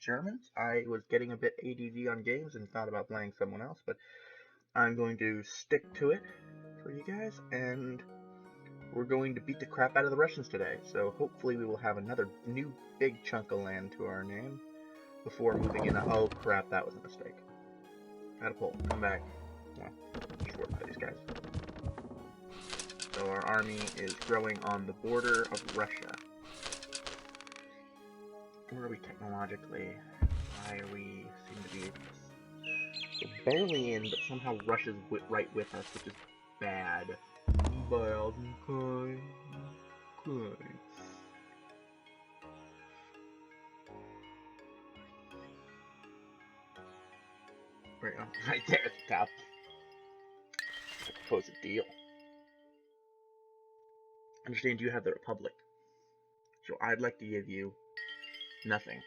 Germans. I was getting a bit ADD on games and thought about playing someone else, but I'm going to stick to it for you guys, and we're going to beat the crap out of the Russians today. So hopefully we will have another new big chunk of land to our name before moving in. Oh crap, that was a mistake. Catapult, come back. Well, just work for these guys. So our army is growing on the border of Russia. Where are we technologically? Why are we seem to be we're barely in, but somehow Russia's right with us, which is bad. Bad, okay. Good. Right there at the top. I propose a deal. Understand you have the Republic. So I'd like to give you nothing.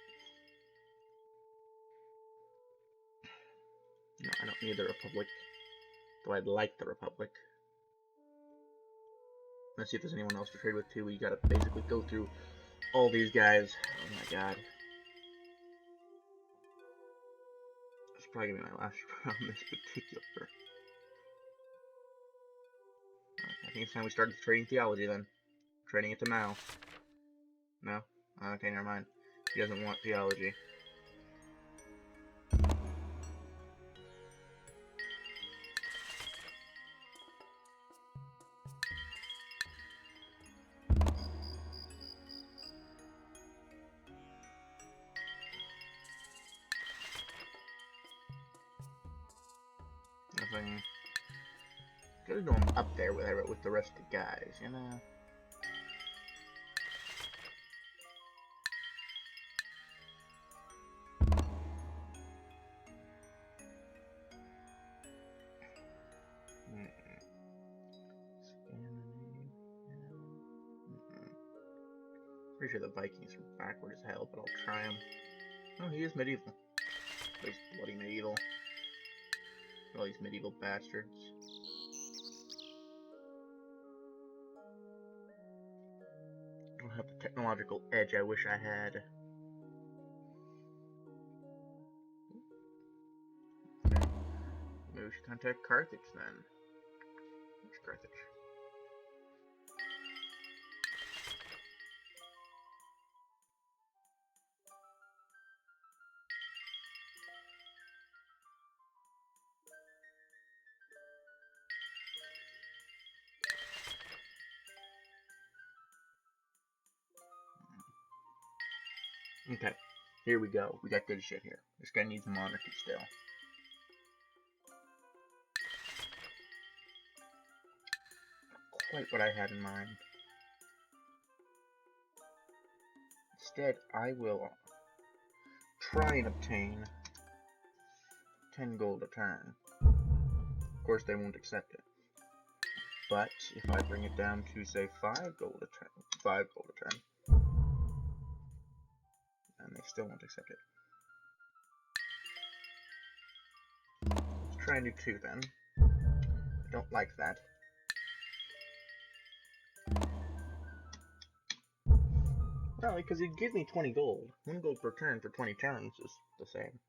No, I don't need the Republic. Though I'd like the Republic. Let's see if there's anyone else to trade with too. We gotta basically go through all these guys. Oh my god. This is probably gonna be my last round on this particular. I think it's time we started trading theology then. Trading it to Mao. No? Okay, never mind. He doesn't want theology. Nothing. Gotta go up there with the rest of the guys, you know? Pretty sure the Vikings are backward as hell, but I'll try them. Oh, he is medieval. He's bloody medieval. All these medieval bastards. I don't have the technological edge I wish I had. Okay. Maybe we should contact Carthage then. Where's Carthage? Okay, here we go. We got good shit here. This guy needs monarchy still. Not quite what I had in mind. Instead, I will try and obtain 10 gold a turn. Of course, they won't accept it. But if I bring it down to, say, 5 gold a turn, and they still won't accept it. Let's try and do 2 then. I don't like that. Well, because he'd give me 20 gold. 1 gold per turn for 20 turns is the same.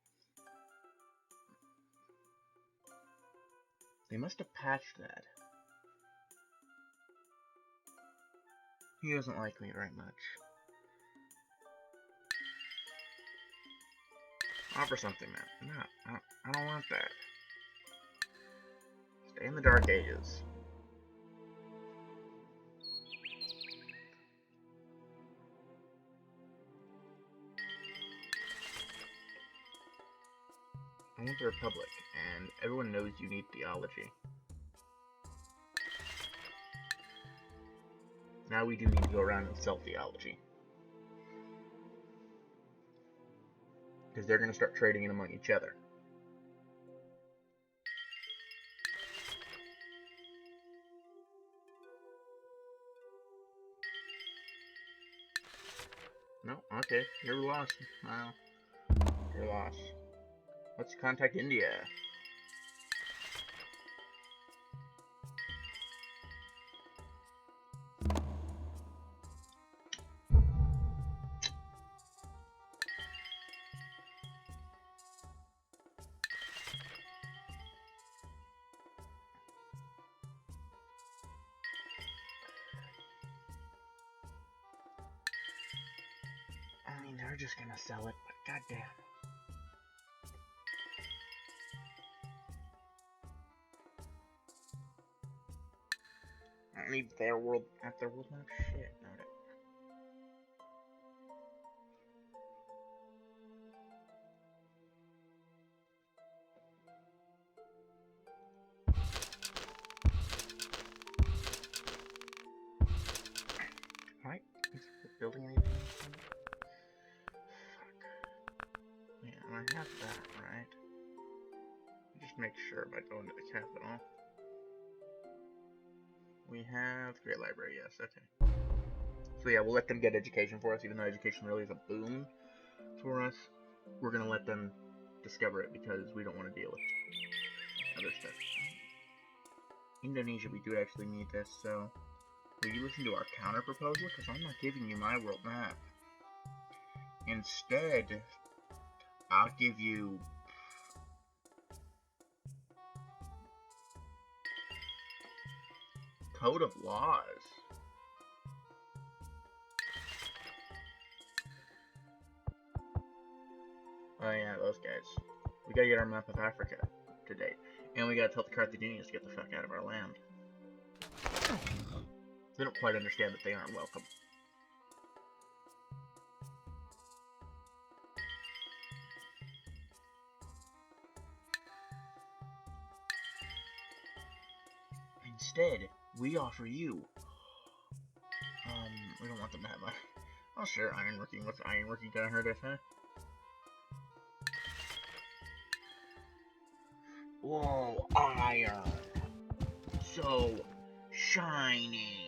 They must have patched that. He doesn't like me very much. Offer something, man. No, I don't want that. Stay in the Dark Ages. I want the Republic, and everyone knows you need theology. Now we do need to go around and sell theology. Because they're going to start trading it among each other. No, okay, you're lost. Well, you're lost. Let's contact India. were just gonna sell it, but goddamn. I need their world at their world map. Shit, no. Right? Is it building anything? Fuck. Yeah, I have that, right? Just make sure by going to the capital. We have Great Library, yes, okay. So yeah, we'll let them get education for us, even though education really is a boon for us. We're gonna let them discover it because we don't want to deal with other stuff. Indonesia, we do actually need this, so will you listen to our counter proposal? Because I'm not giving you my world map. Instead, I'll give you Code of Laws. Oh yeah, those guys. We gotta get our map of Africa to date. And we gotta tell the Carthaginians to get the fuck out of our land. They don't quite understand that they aren't welcome. Instead, we offer you... we don't want them to have my... Oh sure, ironworking. What's ironworking gonna hurt us, huh? Whoa, iron! So shiny!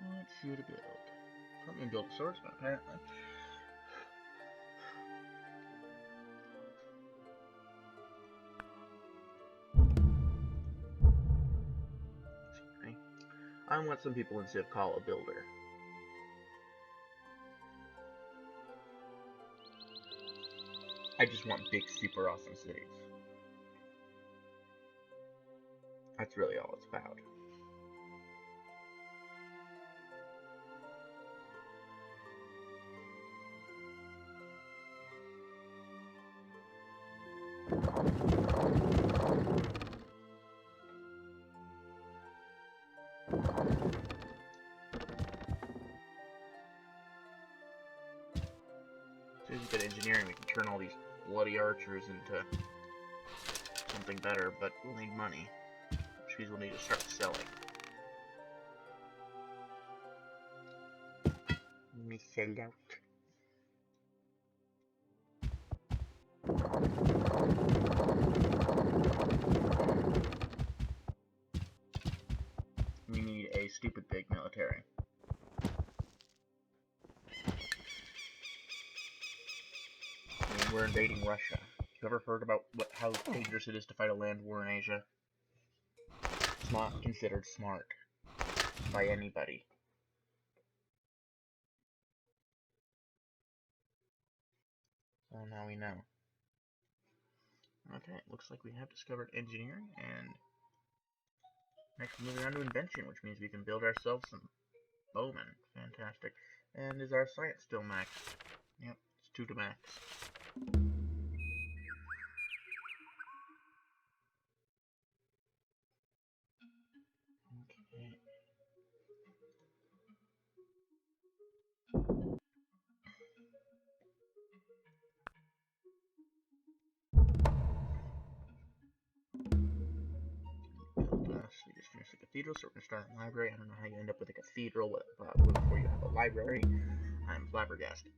What should I build? I'm gonna build a swordsman, apparently. Sorry. I want some people in Civ call a builder. I just want big, super awesome cities. That's really all it's about. As soon as we get engineering, we can turn all these bloody archers into something better, but we'll need money, which means we'll need to start selling. Let me sell out. We need a stupid big military. I mean, we're invading Russia. You ever heard about how dangerous it is to fight a land war in Asia? It's not considered smart by anybody. So now we know. Okay, looks like we have discovered engineering, and next moving on to invention, which means we can build ourselves some bowmen. Fantastic. And is our science still maxed? Yep, it's 2 to max. Okay. So we just finished the cathedral, so we're gonna start a library. I don't know how you end up with a cathedral before you have a library. I'm flabbergasted.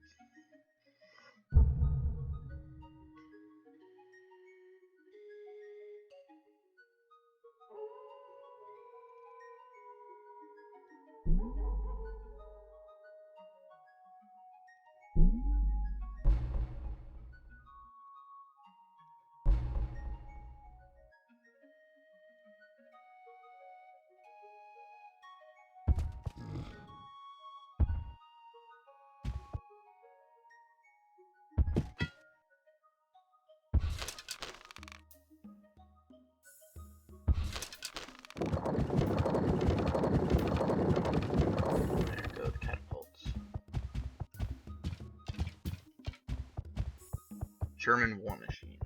German war machine.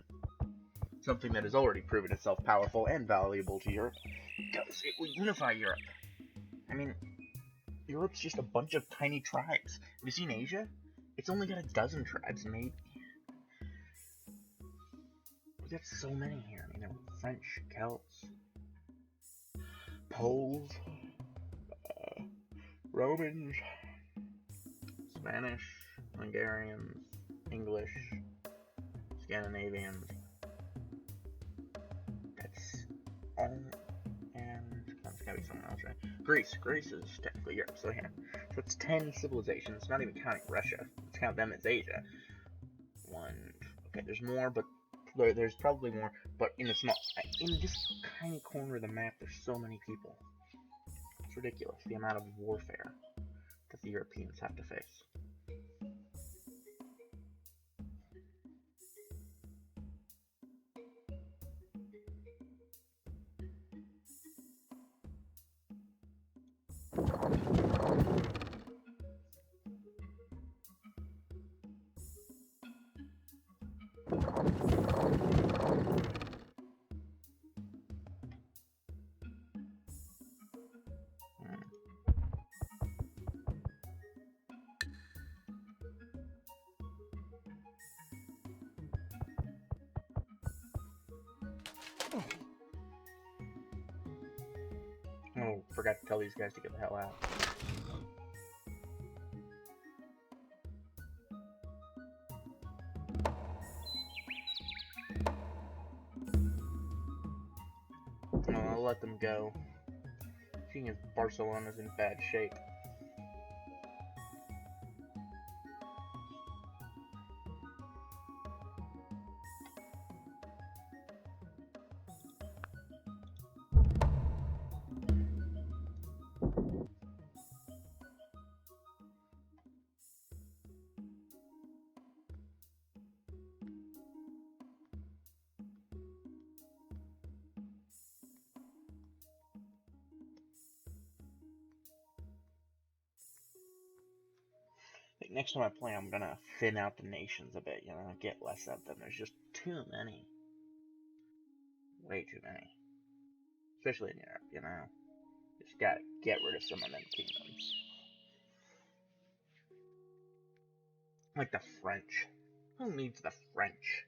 Something that has already proven itself powerful and valuable to Europe, because it would unify Europe. I mean, Europe's just a bunch of tiny tribes. Have you seen Asia? It's only got a dozen tribes, maybe. We got so many here. I mean, there were French, Celts, Poles, Romans, Spanish, Hungarians, English, Scandinavians. That's all. And that's gotta be someone else, right? Greece. Greece is technically Europe, so yeah. So it's 10 civilizations, not even counting Russia. Let's count them as Asia. Okay, there's more, but there's probably more, but in this tiny corner of the map, there's so many people. It's ridiculous, the amount of warfare that the Europeans have to face. Oh, forgot to tell these guys to get the hell out. I'll let them go, seeing as Barcelona's in bad shape. Next time I play, I'm gonna thin out the nations a bit, get less of them. There's just too many. Way too many. Especially in Europe, Just gotta get rid of some of them kingdoms. Like the French. Who needs the French?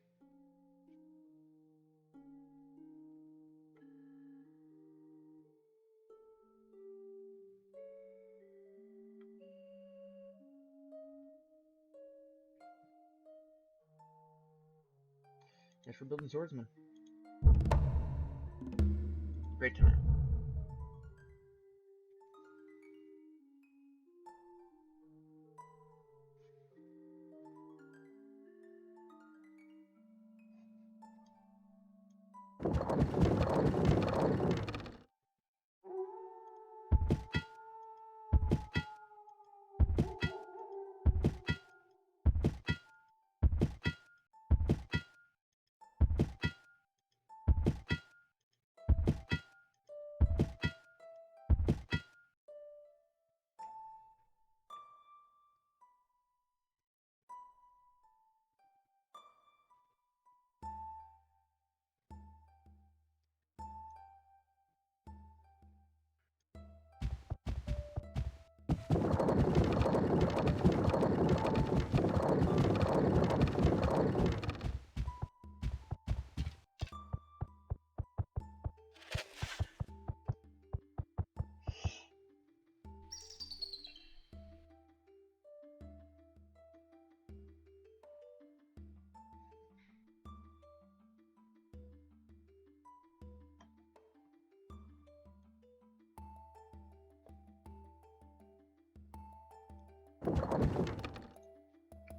Thanks for building swordsmen. Great to know.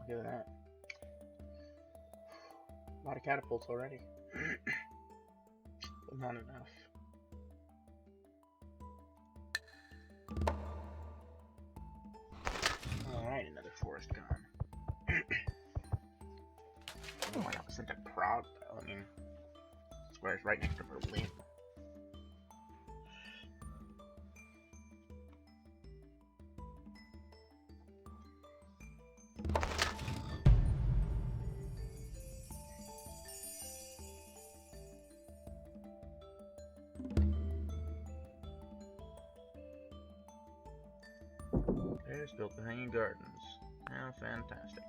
Look at that. A lot of catapults already. But not enough. Alright, another forest gone. Why not send to Prague, though? I mean, square's right next to Berlin. just built the hanging gardens. How fantastic.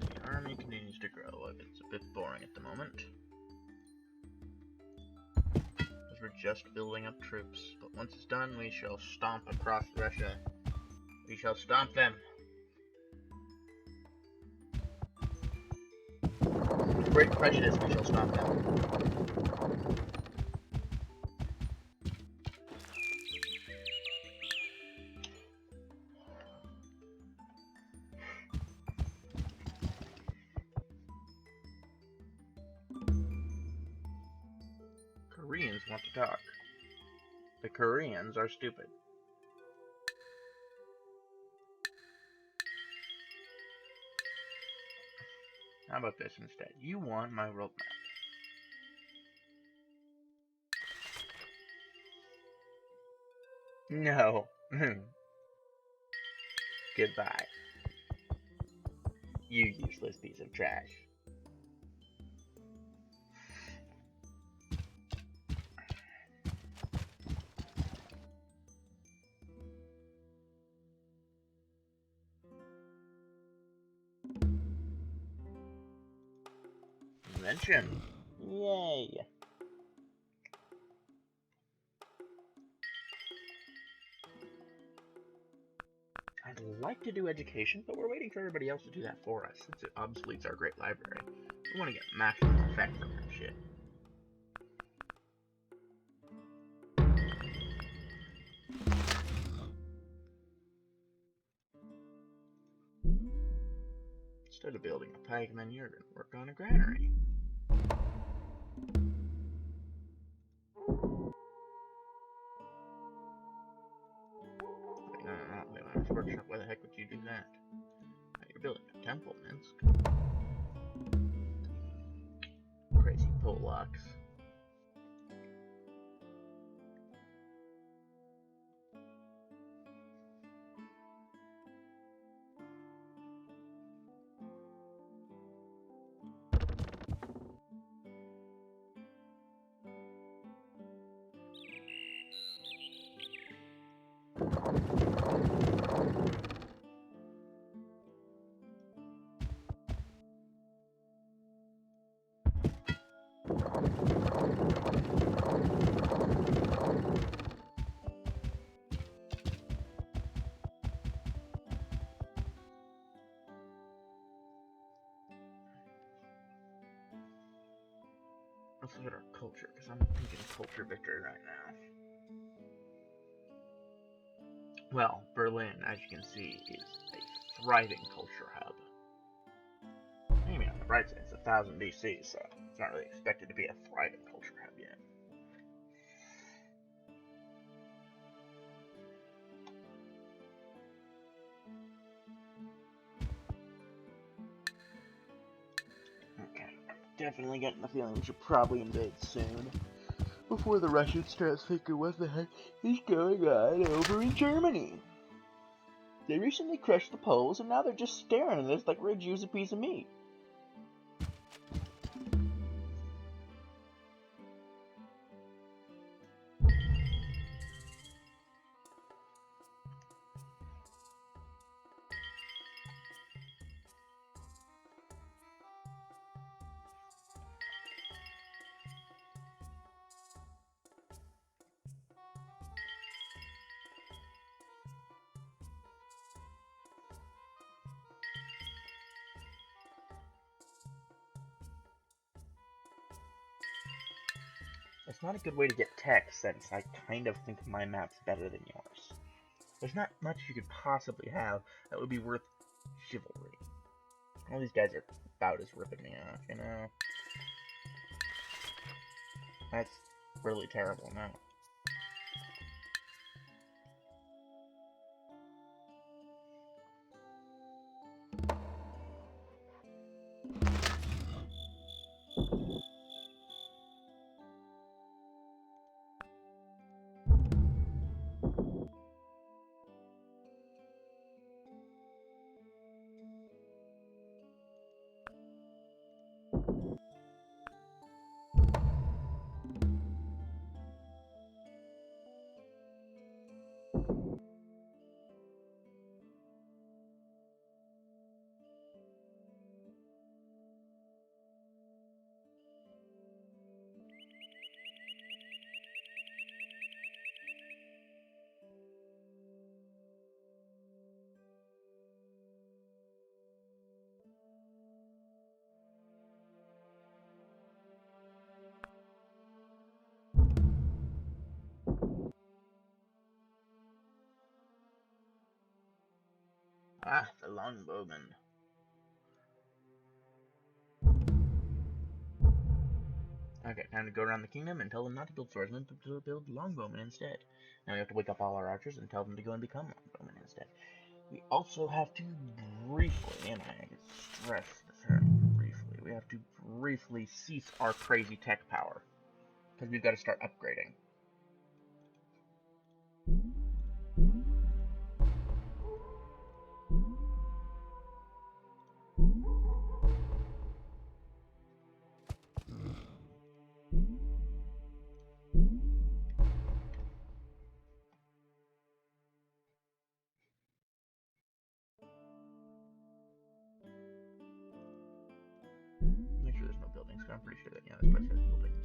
The army continues to grow. It's a bit boring at the moment, because we're just building up troops. But once it's done, we shall stomp across Russia. We shall stomp them. With great prejudice, we shall stomp them. Koreans want to talk. The Koreans are stupid. How about this instead? You want my roadmap. No. Goodbye. You useless piece of trash. Invention. Yay. I'd like to do education, but we're waiting for everybody else to do that for us, since it obsoletes our great library. We want to get maximum effect from that shit. Instead of building a pikeman, you're going to work on a granary. Workshop, why the heck would you do that? You're building a temple, Minsk. Crazy Polacks. let's look at our culture, because I'm thinking culture victory right now. Well, Berlin, as you can see, is a thriving culture hub. I mean, on the bright side, it's 1000 BC, so it's not really expected to be a thriving culture hub yet. Okay, definitely getting the feeling we should probably invade soon, before the Russians start thinking what the heck is going on over in Germany. They recently crushed the Poles, and now they're just staring at us like we're a juicy piece of meat. It's not a good way to get tech, since I kind of think my map's better than yours. There's not much you could possibly have that would be worth chivalry. All these guys are about as ripping me off, you know? That's really terrible now. Ah, the longbowmen. Okay, time to go around the kingdom and tell them not to build swordsmen, but to build longbowmen instead. Now we have to wake up all our archers and tell them to go and become longbowmen instead. We also have to briefly, and I stress the term briefly, we have to briefly cease our crazy tech power, because we've got to start upgrading. Make sure there's no buildings, because I'm pretty sure that, yeah, this place has buildings.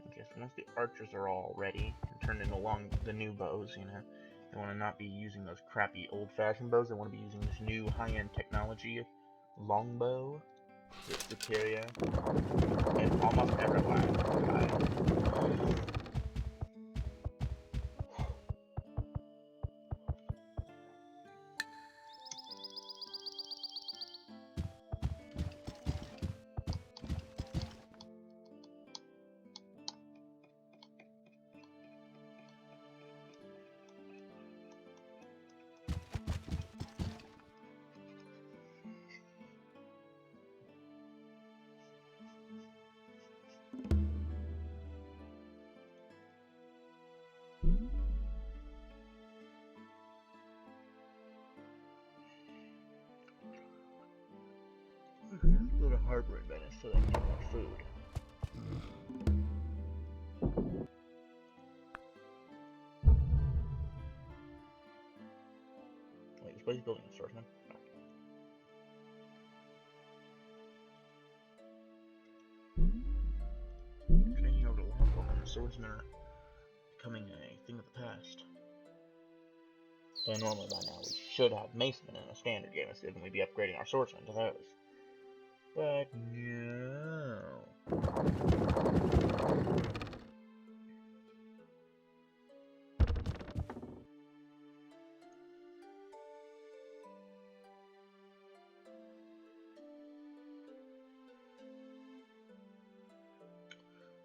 Okay, so once the archers are all ready and turned into the new bows, you know, they want to not be using those crappy old-fashioned bows. They want to be using this new high-end technology longbow, the superior, and almost everyone. harbor in Venice so they can get more food. Wait, this place is building a swordsman? No. Changing over to longbowmen, the swordsmen are becoming a thing of the past. So normally by now we should have macemen in a standard game of Civ, and we'd be upgrading our swordsmen to those. But no.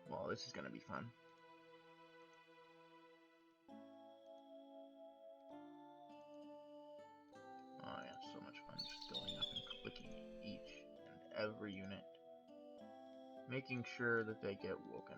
Well, this is gonna be fun. Oh yeah, so much fun just going up and clicking each and every unit, making sure that they get woken.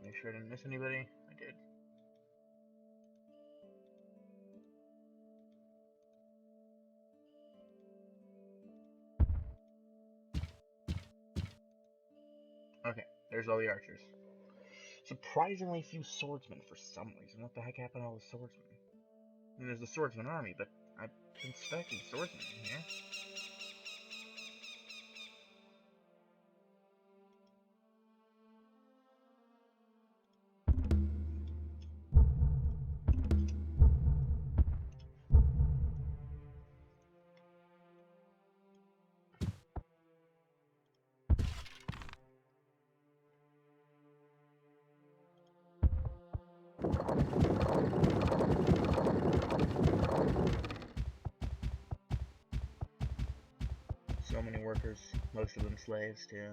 Make sure I didn't miss anybody. I did. Okay, there's all the archers. Surprisingly few swordsmen for some reason. What the heck happened to all the swordsmen? I mean, there's the swordsman army, but I've been expecting swordsmen in here. So many workers, most of them slaves too.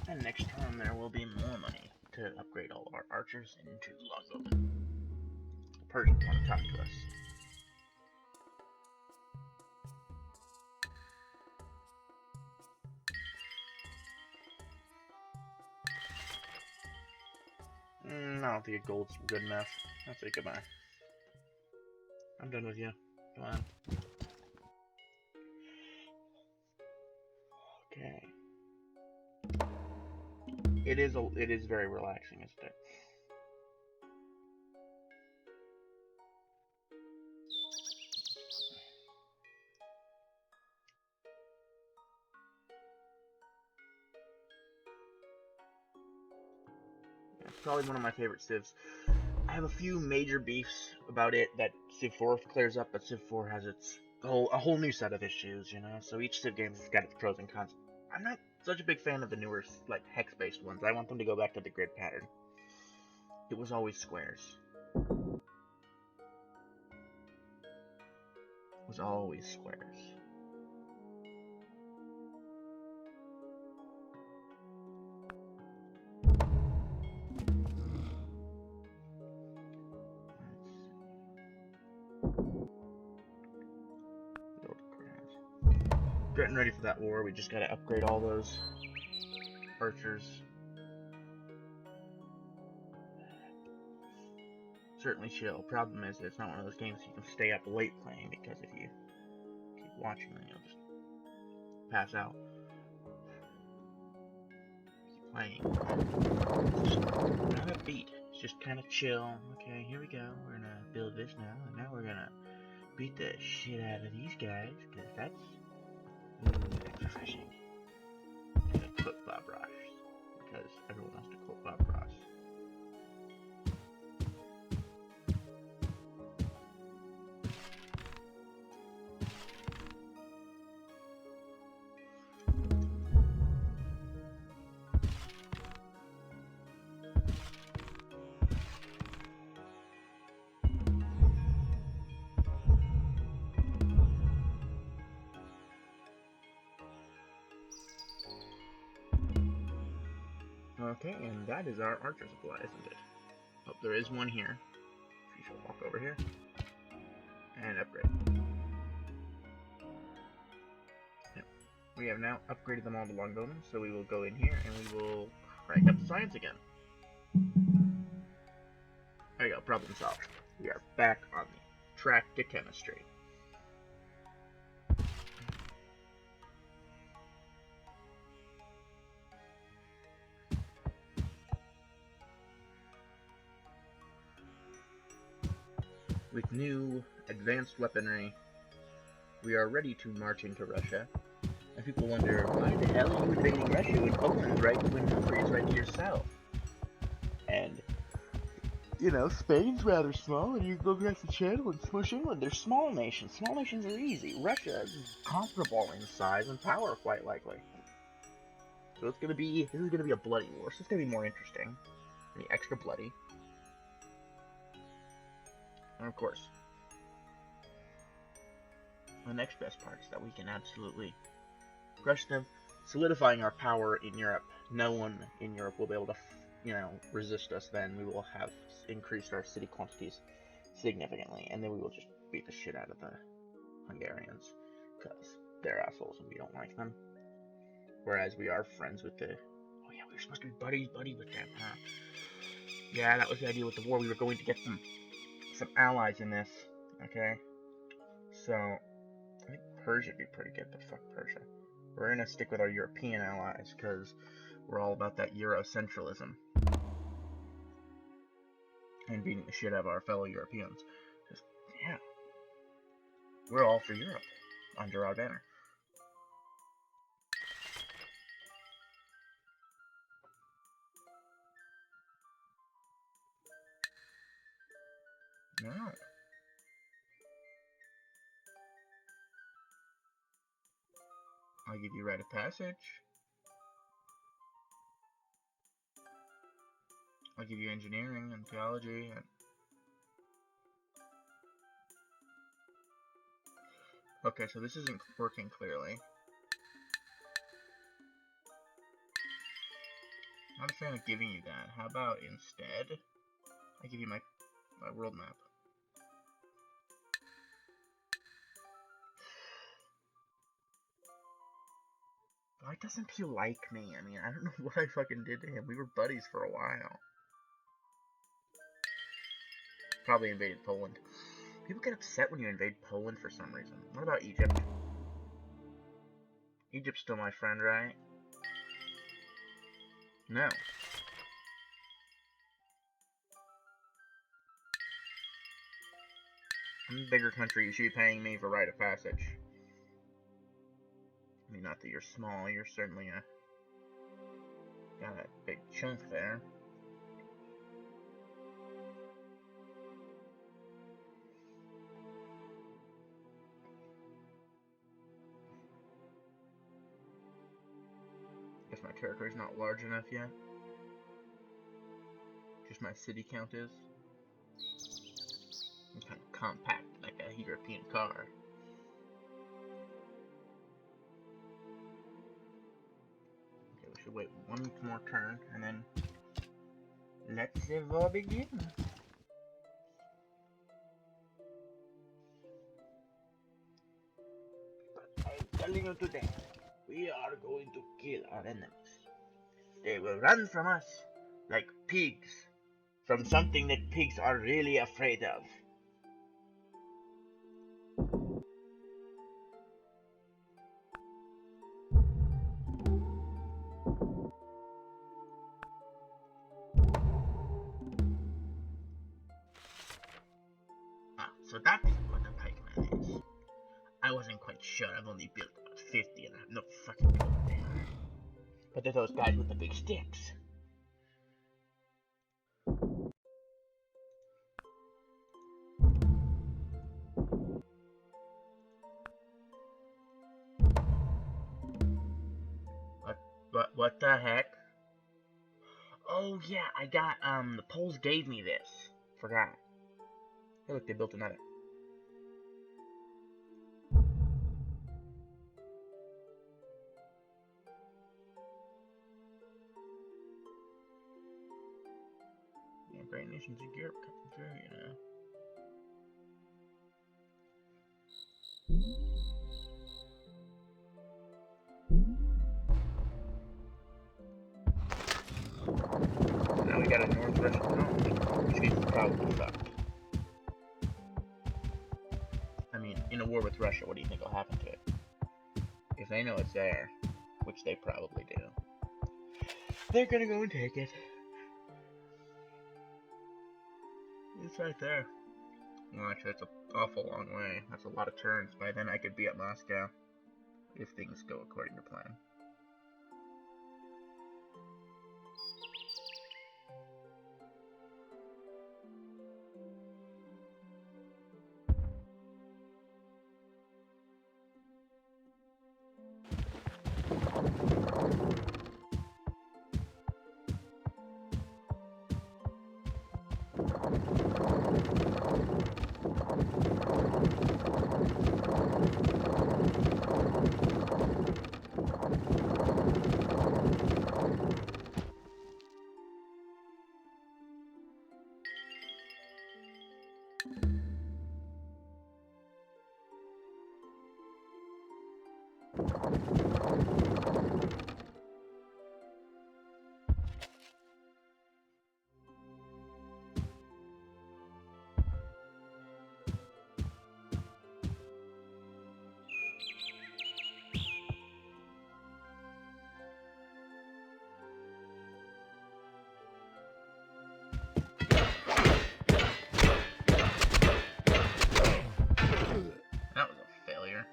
And next time there will be more money to upgrade all of our archers into longbowmen. The Persians want to talk to us. I don't think a gold's good enough. I'll say goodbye. I'm done with you. Come on. Okay. It is very relaxing, isn't it? It's probably one of my favorite civs. I have a few major beefs about it that Civ 4 clears up, but Civ 4 has a whole new set of issues, you know? So each Civ game has got its pros and cons. I'm not such a big fan of the newer, like, hex-based ones. I want them to go back to the grid pattern. It was always squares. It was always squares. Getting ready for that war, we just gotta upgrade all those archers. Certainly chill. Problem is, it's not one of those games you can stay up late playing, because if you keep watching, then you'll just pass out. Keep playing. It's just not a beat. It's just kind of chill. Okay, here we go. We're gonna build this now, and now we're gonna beat the shit out of these guys, because that's refreshing. I'm gonna quote Bob Ross, because everyone wants to quote Bob Ross. Okay, and that is our archer supply, isn't it? Oh, there is one here. You should walk over here. And upgrade. Yep. We have now upgraded them all to longbowmen, so we will go in here and we will crank up the science again. There you go, problem solved. We are back on the track to chemistry. With new advanced weaponry, we are ready to march into Russia. And people wonder, why the hell are you invading Russia when Poland's right, when Hungary's right to your south? And, you know, Spain's rather small, and you go across the channel and smush England. They're small nations. Small nations are easy. Russia is comparable in size and power, quite likely. So this is gonna be a bloody war. So it's gonna be more interesting. Be extra bloody. And of course, the next best part is that we can absolutely crush them, solidifying our power in Europe. No one in Europe will be able to, resist us then. We will have increased our city quantities significantly, and then we will just beat the shit out of the Hungarians, because they're assholes and we don't like them. Whereas we are friends with the... Oh yeah, we were supposed to be buddy with them, huh? Yeah, that was the idea with the war. We were going to get some allies in this, okay? So, I think Persia would be pretty good, but fuck Persia. We're gonna stick with our European allies, because we're all about that Eurocentralism. And beating the shit out of our fellow Europeans. Just, yeah. We're all for Europe, under our banner. No. I'll give you rite of passage. I'll give you engineering and theology. Okay, so this isn't working clearly. Not a fan of giving you that. How about instead, I give you my world map. Why doesn't he like me? I mean, I don't know what I fucking did to him. We were buddies for a while. Probably invaded Poland. People get upset when you invade Poland for some reason. What about Egypt? Egypt's still my friend, right? No. I'm a bigger country. You should be paying me for rite of passage. I mean, not that you're small. You're certainly got a big chunk there. Guess my territory's not large enough yet. Just my city count is. I'm kind of compact, like a European car. Okay, we should wait one more turn, and then let's the war begin. But I'm telling you today, we are going to kill our enemies. They will run from us like pigs, from something that pigs are really afraid of. So that's what a pikeman is. I wasn't quite sure. I've only built about 50 and I have no fucking clue what they are. But they're those guys with the big sticks. What the heck? Oh yeah, I got, the Poles gave me this. Forgot. Hey look, they built another. Great nations of Europe coming through, you know. Now we got a North Russian colony, which means it's probably fucked. I mean, in a war with Russia, what do you think will happen to it? If they know it's there, which they probably do, they're gonna go and take it. It's right there. Well, actually, that's an awful long way. That's a lot of turns. By then, I could be at Moscow, if things go according to plan. That was a failure.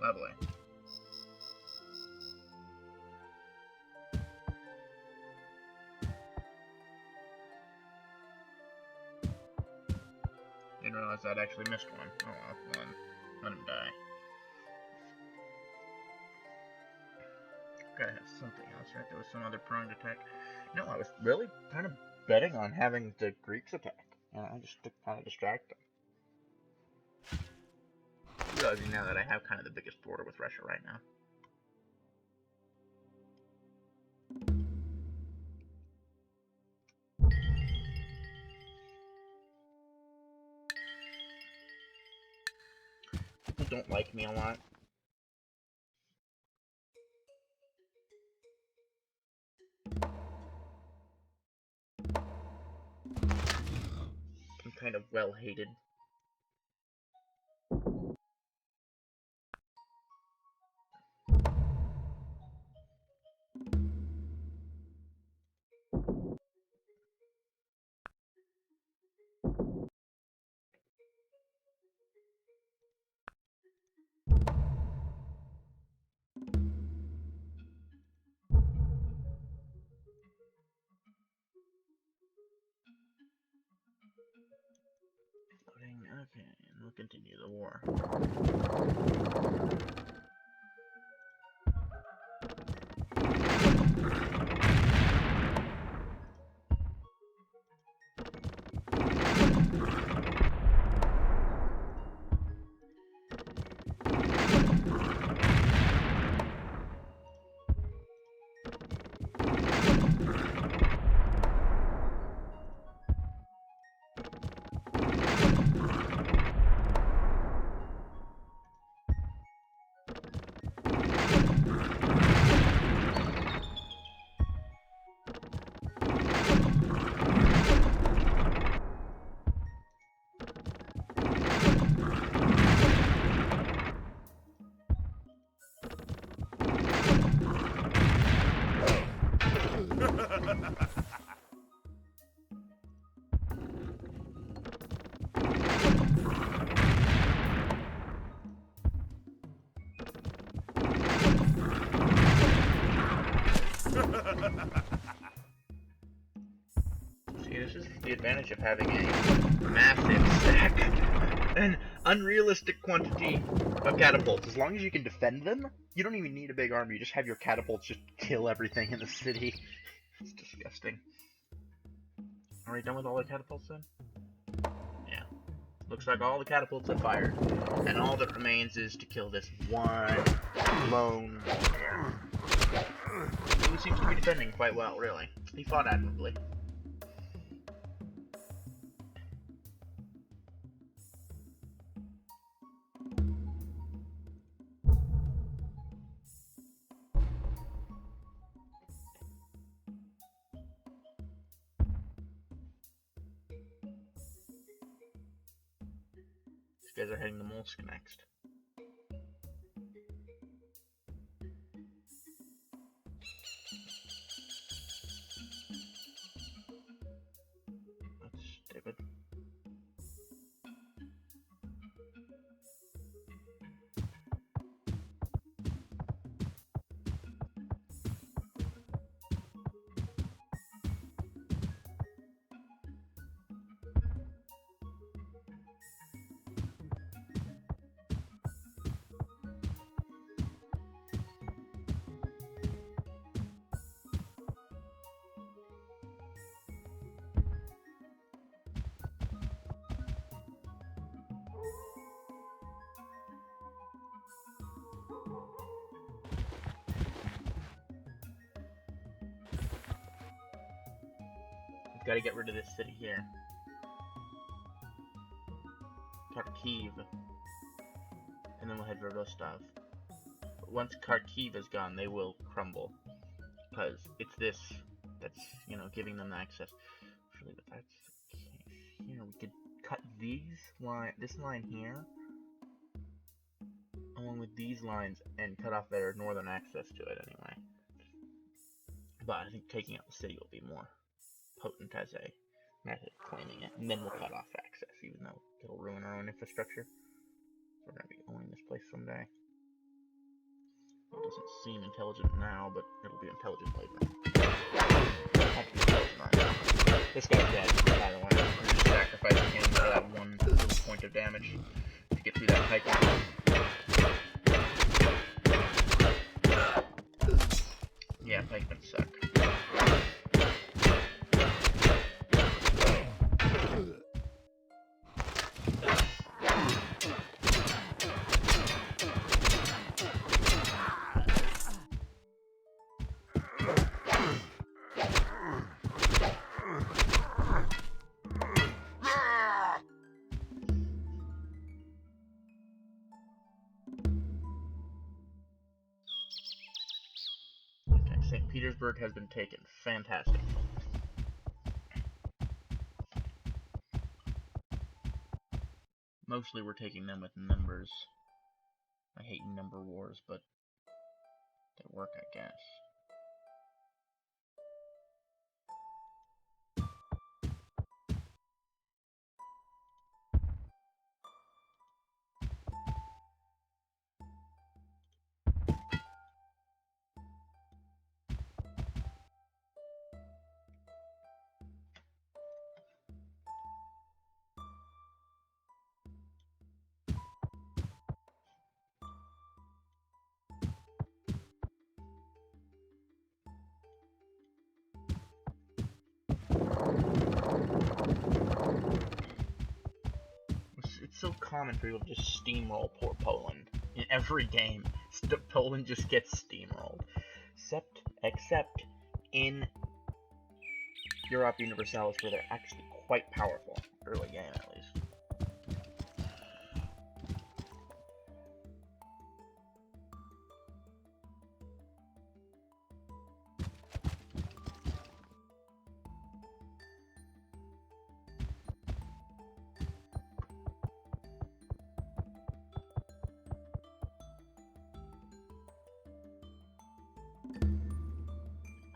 Lovely. Didn't realize I'd actually missed one. Oh well, let him die. Gotta have something else, right? There was some other pronged attack. No, I was really kind of betting on having the Greeks attack, and I just to kind of distract them. Realizing now that I have kind of the biggest border with Russia right now. People don't like me a lot. I'm kind of well hated. Okay, and we'll continue the war. See, this is the advantage of having a massive stack, an unrealistic quantity of catapults. As long as you can defend them, you don't even need a big army. You just have your catapults just kill everything in the city. It's disgusting. Are we done with all the catapults then? Yeah. Looks like all the catapults have fired. And all that remains is to kill this one lone warrior. Who seems to be defending quite well, really. He fought admirably. These guys are heading to Molsk next. That's stupid. Gotta get rid of this city here. Kharkiv. And then we'll head for Rostov. But once Kharkiv is gone, they will crumble. Because it's this that's, you know, giving them access. Surely, but that's okay. Here, we could cut this line here, along with these lines, and cut off their northern access to it anyway. But I think taking out the city will be more potent as a method of claiming it, and then we'll cut off access, even though it'll ruin our own infrastructure. We're going to be owning this place someday. It doesn't seem intelligent now, but it'll be intelligent later. This guy's dead, by the way. We're just sacrificing him for that one little point of damage to get through that hiking. Yeah, pikemen suck. St. Petersburg has been taken. Fantastic. Mostly we're taking them with numbers. I hate number wars, but they work, I guess. It's so common for people to just steamroll poor Poland. In every game, Poland just gets steamrolled. Except in Europe Universalis, where they're actually quite powerful. Early game, at least.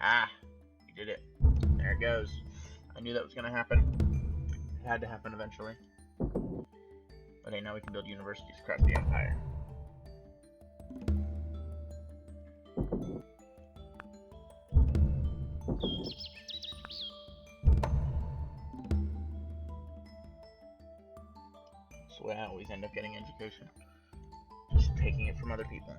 Ah, you did it. There it goes. I knew that was gonna happen. It had to happen eventually. But hey, now we can build universities across the empire. end up getting education. Just taking it from other people.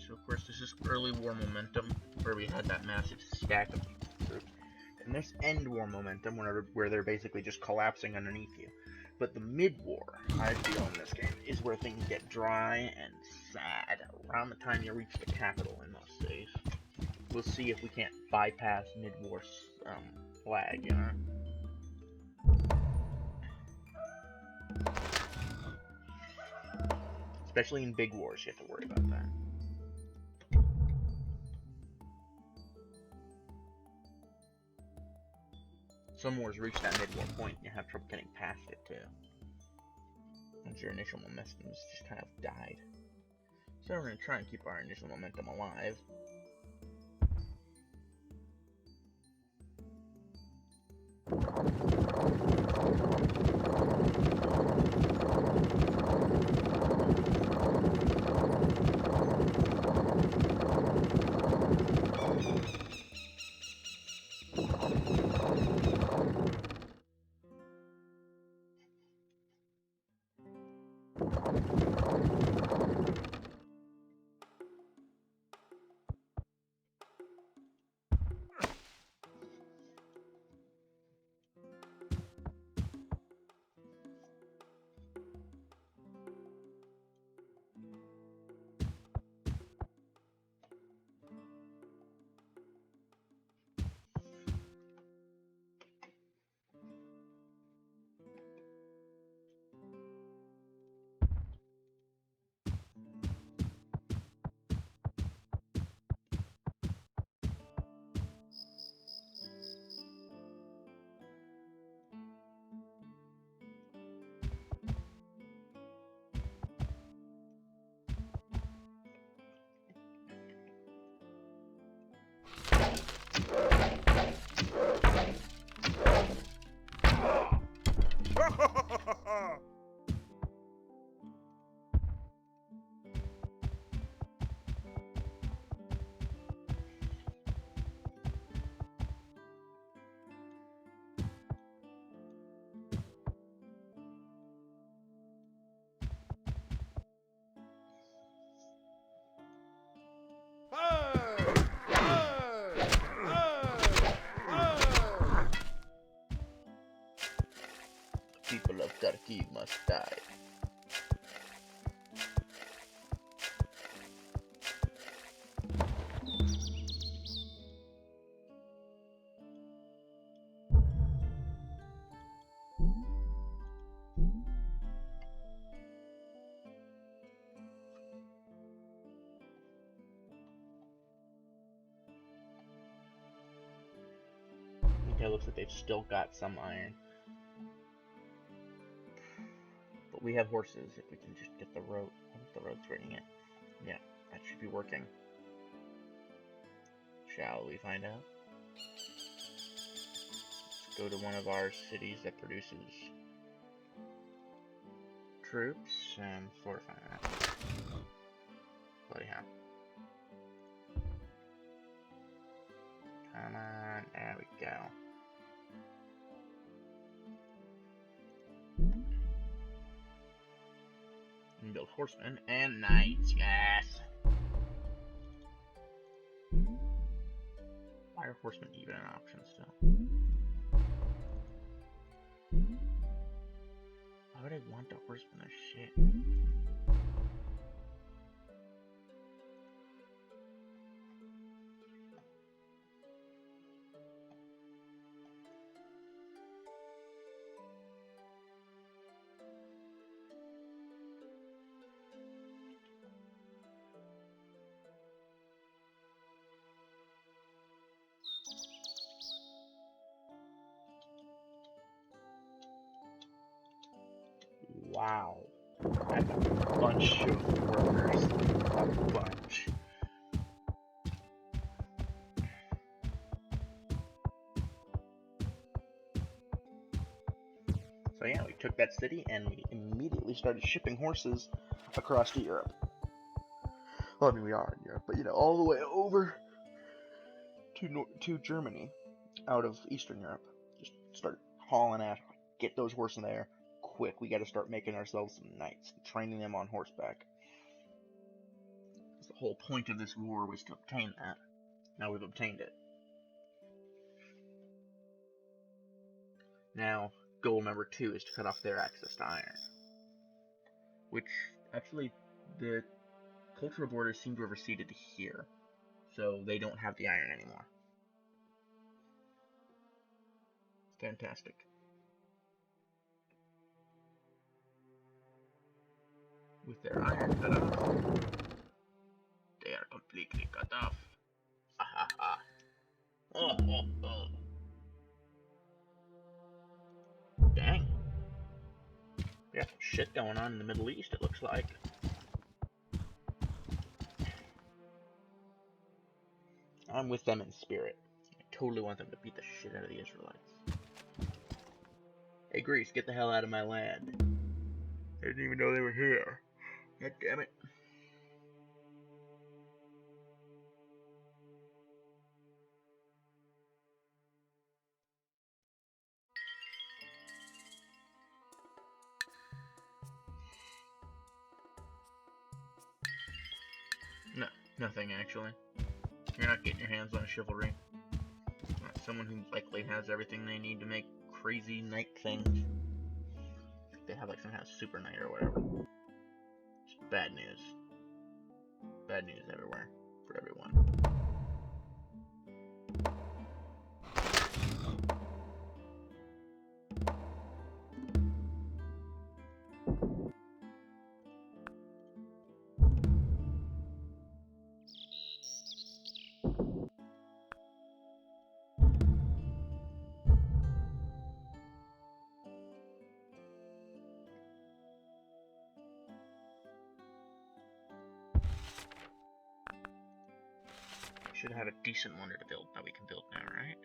So of course this is early war momentum, where we had that massive stack of troops. And this end war momentum, where they're basically just collapsing underneath you. But the mid-war, I feel in this game, is where things get dry and sad, around the time you reach the capital in most cities. We'll see if we can't bypass mid-war lag, you know? Especially in big wars, you have to worry about that. Some wars reach that mid-war point and you have trouble getting past it too. Once your initial momentum just kind of died. So we're going to try and keep our initial momentum alive. people of Kharkiv must die. Okay, looks like they've still got some iron. But we have horses, if we can just get the road. I think the road's reading it. Yeah, that should be working. Shall we find out? Let's go to one of our cities that produces troops and fortify that. Bloody hell. Come on, there we go. And build horsemen and knights, yes! Why are horsemen even an option still? Why would I want the horsemen? They're shit. Wow. That's a bunch of workers. A bunch. So yeah, we took that city and we immediately started shipping horses across to Europe. Well, I mean, we are in Europe, but you know, all the way over to Germany, out of Eastern Europe. Just start hauling ass. Get those horses in there quick. We got to start making ourselves some knights, training them on horseback. The whole point of this war was to obtain that. Now we've obtained it. Now, goal number 2 is to cut off their access to iron. Which, actually, the cultural borders seem to have receded to here. So they don't have the iron anymore. Fantastic. With their iron cut off, they are completely cut off. Ha ha ha. Oh, oh, oh. Dang. We got some shit going on in the Middle East, it looks like. I'm with them in spirit. I totally want them to beat the shit out of the Israelites. Hey Greece, get the hell out of my land. I didn't even know they were here. God damn it. No, nothing actually. You're not getting your hands on chivalry. Not someone who likely has everything they need to make crazy knight things. They have like some kind of super knight or whatever. It's bad news. Bad news everywhere. For everyone. Should have a decent wonder to build that we can build now, right?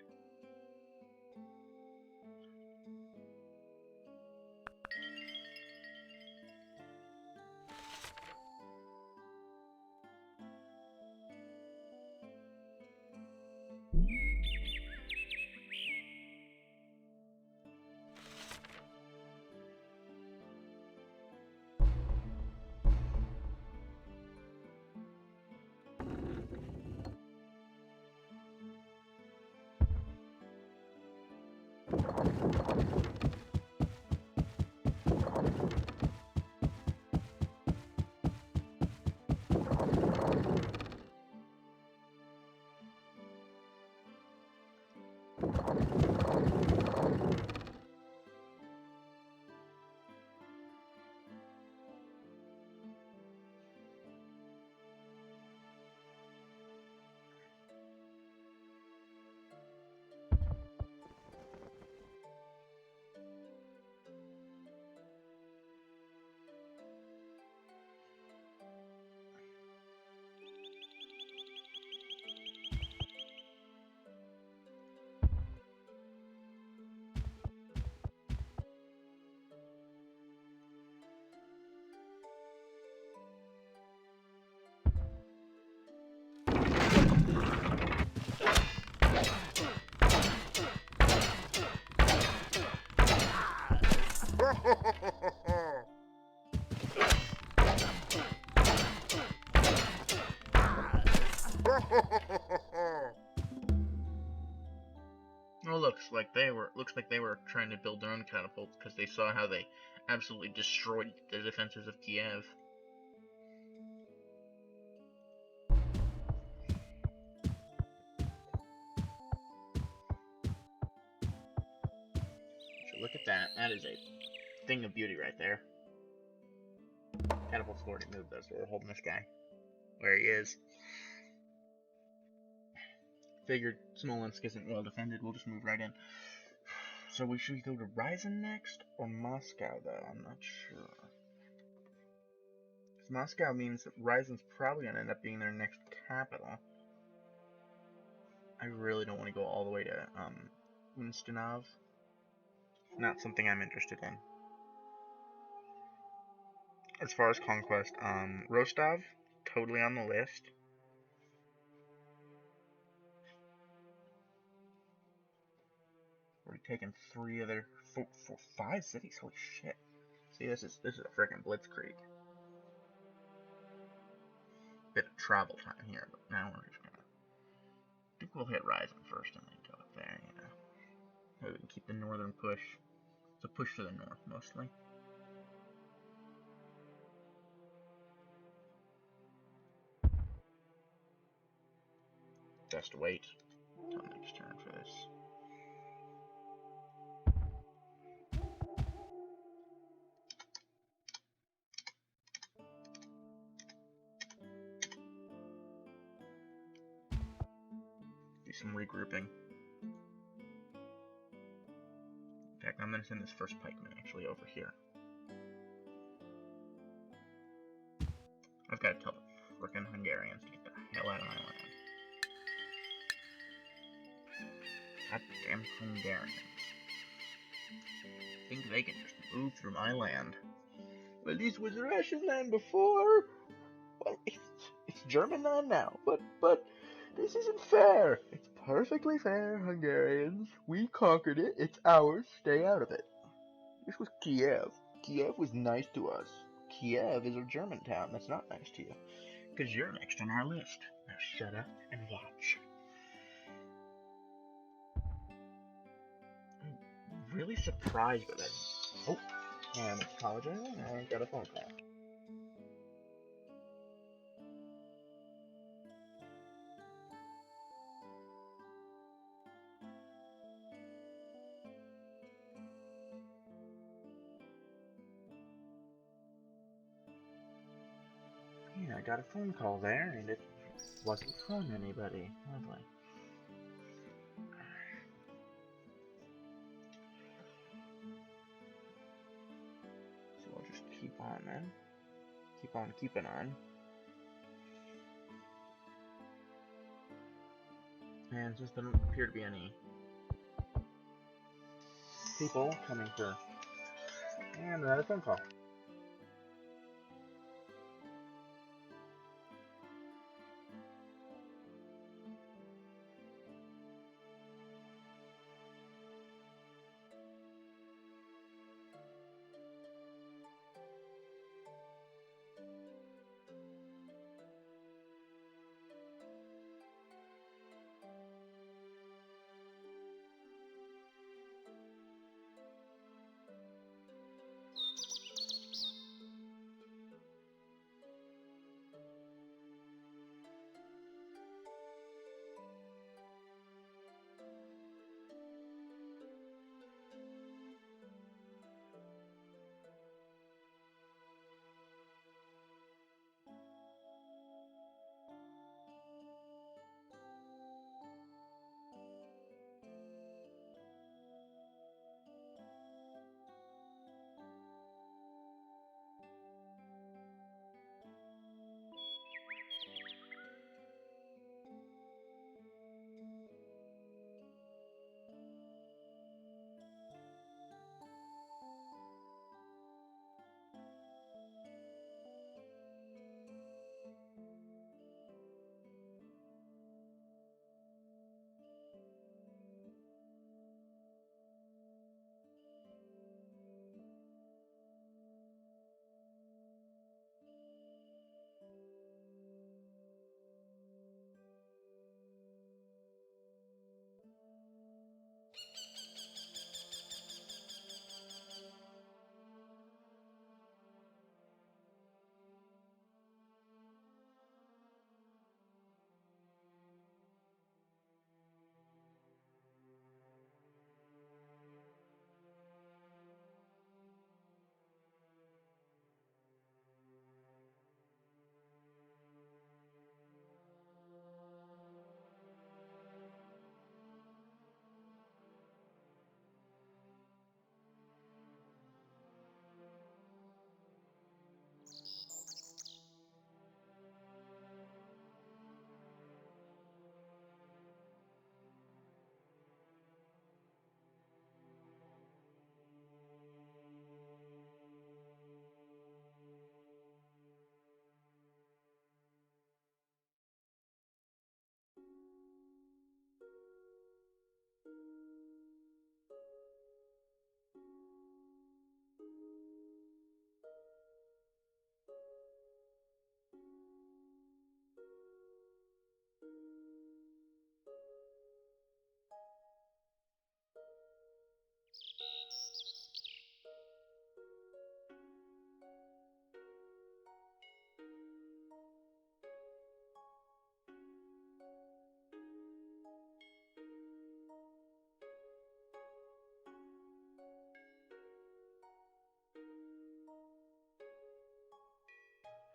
Well, looks like they were trying to build their own catapults because they saw how they absolutely destroyed the defenses of Kiev. So look at that. That is a thing of beauty right there. Catapult's already moved though, so we're holding this guy where he is. Figured Smolensk isn't well defended, we'll just move right in. So should we go to Ryazan next, or Moscow though? I'm not sure. Because Moscow means that Ryazan's probably going to end up being their next capital. I really don't want to go all the way to Ustinov. Not something I'm interested in. As far as conquest, Rostov, totally on the list. We're taking 5 cities. Holy shit! See, this is a freaking Blitzkrieg. Bit of travel time here, but now we're just gonna. I think we'll hit Ryazan first and then go up there. You know, so we can keep the northern push. It's a push to the north mostly. Just wait until next turn for this. Do some regrouping. In fact, I'm gonna send this first pikeman actually over here. I've got to tell the frickin' Hungarians to get the hell out of my land. Goddamn Hungarians. Think they can just move through my land. Well, this was Russian land before. Well, it's German land now. But this isn't fair. It's perfectly fair, Hungarians. We conquered it. It's ours. Stay out of it. This was Kiev. Kiev was nice to us. Kiev is a German town that's not nice to you. Because you're next on our list. Now shut up and watch. I'm really surprised with it. Oh, I'm apologizing. I got a phone call. Yeah, I got a phone call there, and it wasn't from anybody. Lovely. So we'll just keep on then. Keep on keeping on. And since there don't appear to be any people coming for... And another phone call.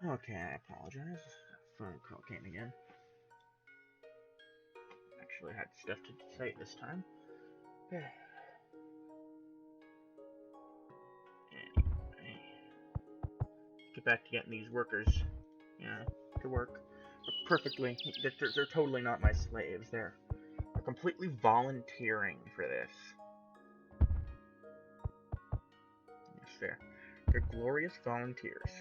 Okay, I apologize. Phone call came again. Actually, I had stuff to say this time. Anyway, get back to getting these workers, to work. Perfectly. They're totally not my slaves. They're completely volunteering for this. Yes, they're glorious volunteers.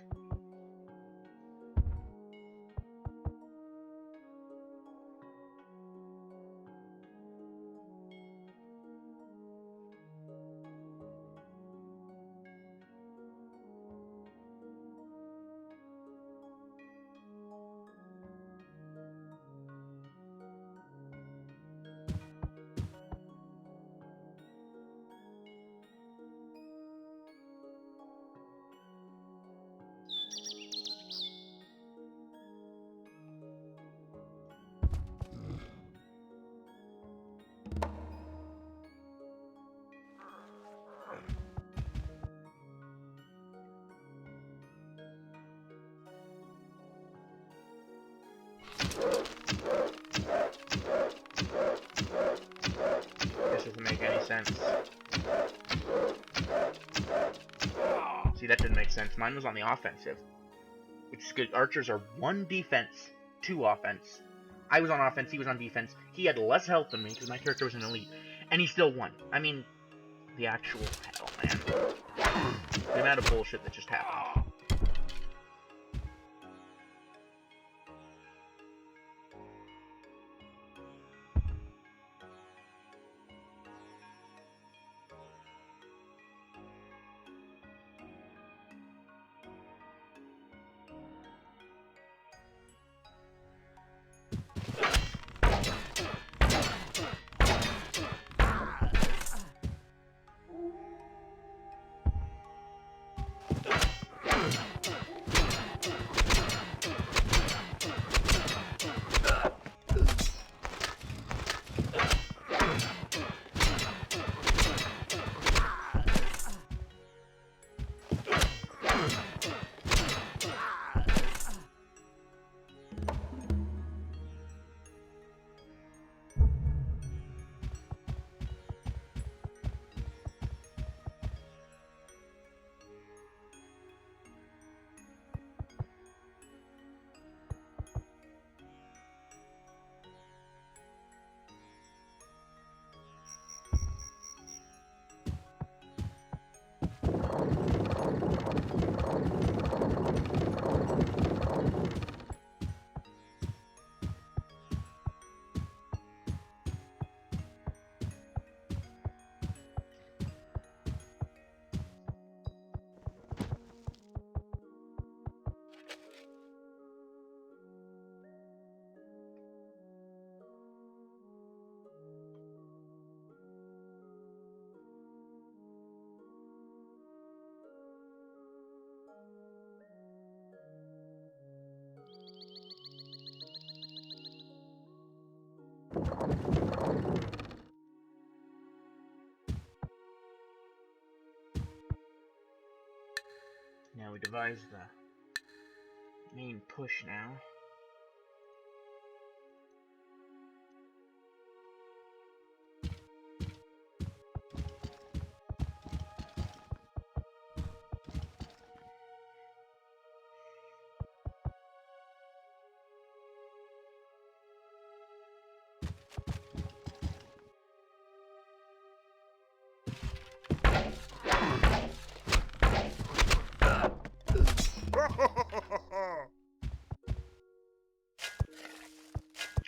This doesn't make any sense. See, that didn't make sense. Mine was on the offensive, which is good. Archers are 1 defense, 2 offense. I was on offense, he was on defense. He had less health than me because my character was an elite, and he still won. I mean, the actual hell, man. The amount of bullshit that just happened. Now we devise the main push now.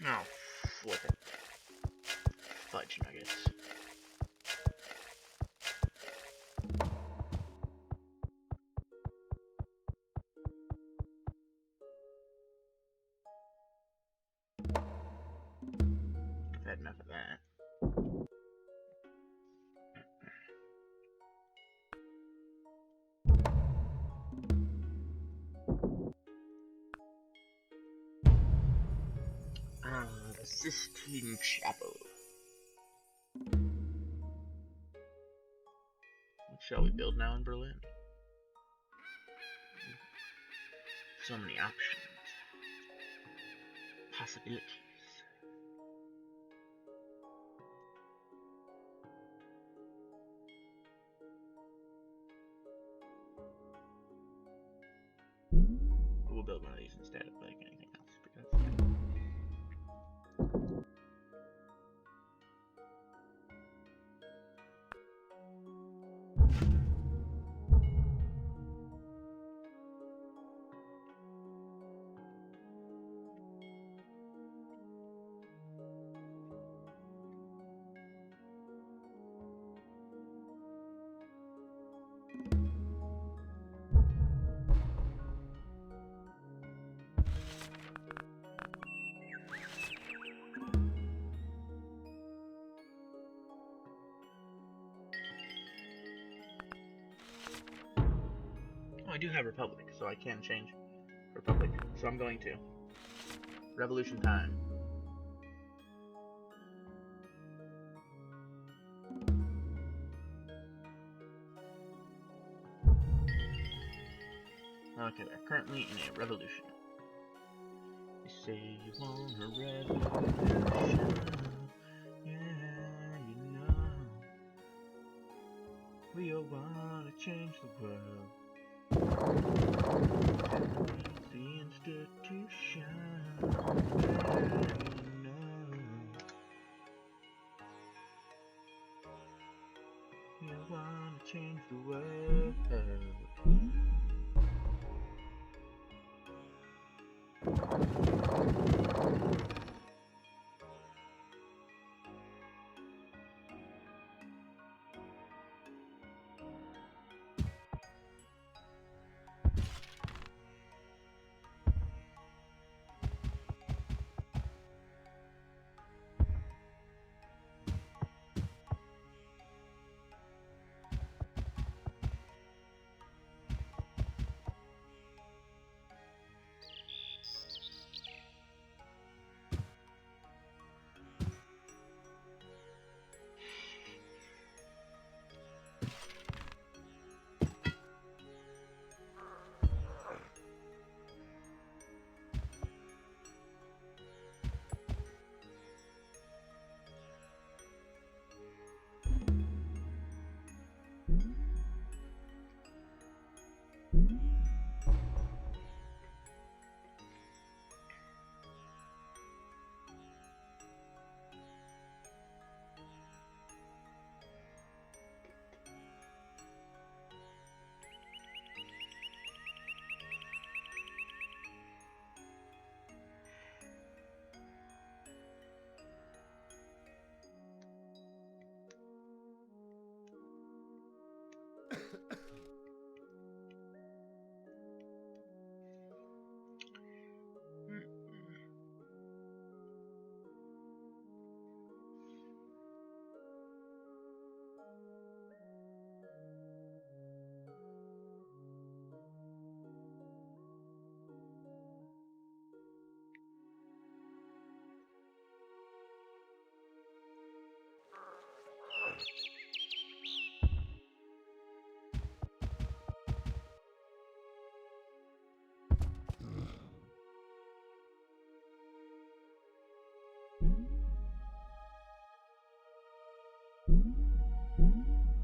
Oh, flip it. Fudge nuggets. I've had enough of that. The Sistine Chapel. What shall we build now in Berlin? so many options. Possibilities. We'll build one of these instead of like anything else because I do have Republic, so I can change Republic. So I'm going to. Revolution time. Okay, they're currently in a revolution. You say you want a revolution. Yeah, you know. We all want to change the world. The institution, you wanna change the world.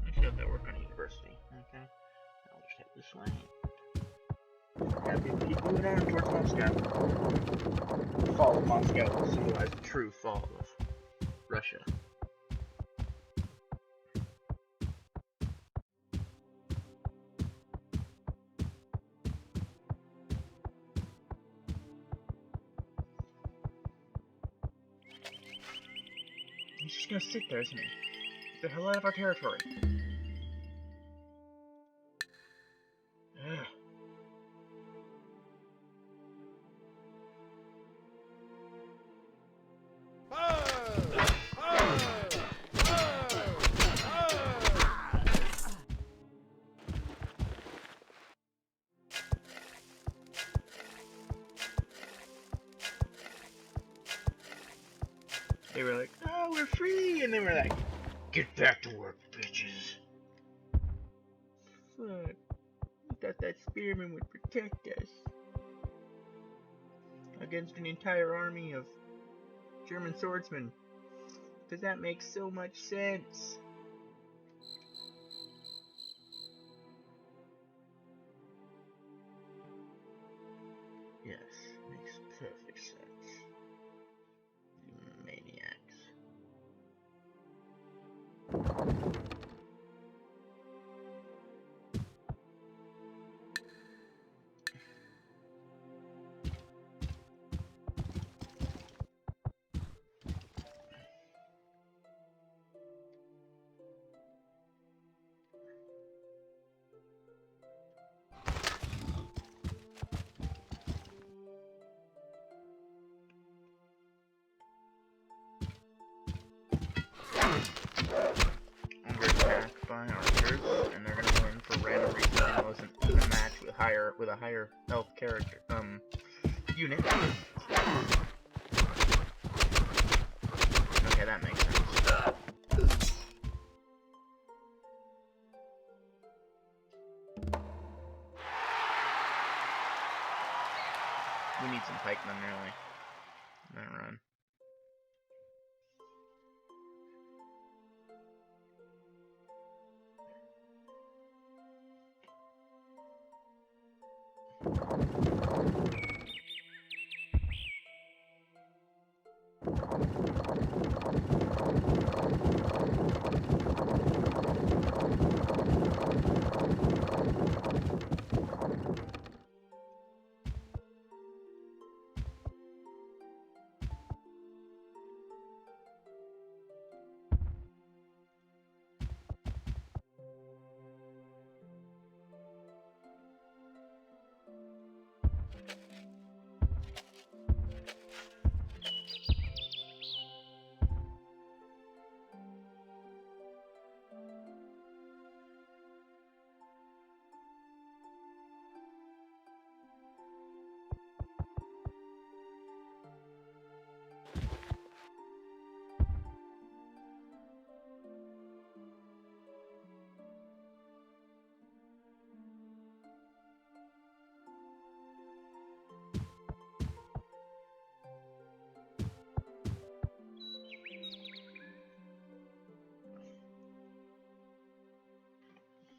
I should have that work on university. Okay. I'll just head this way. Happy to keep moving on towards Moscow. The fall of Moscow will symbolize the true fall of Russia. He's just gonna sit there, isn't he? Get the hell out of our territory. Ugh. They were like, oh, we're free, and they were like, get back to work, bitches. Fuck. We thought that spearman would protect us. against an entire army of German swordsmen. Because that makes so much sense. Yes, makes perfect sense. You maniacs. Under attack by archers, and they're gonna win for random reasons. It wasn't even a match with a higher health character unit. Okay, that makes sense. We need some pikemen, really. That run.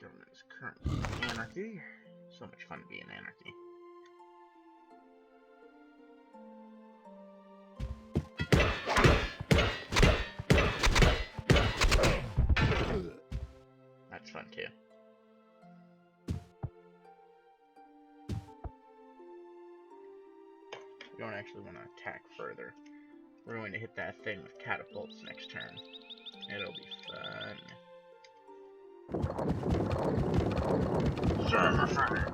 Government is currently anarchy. So much fun to be in anarchy. That's fun too. We don't actually want to attack further. We're going to hit that thing with catapults next turn. It'll be fun. Sure, my friend.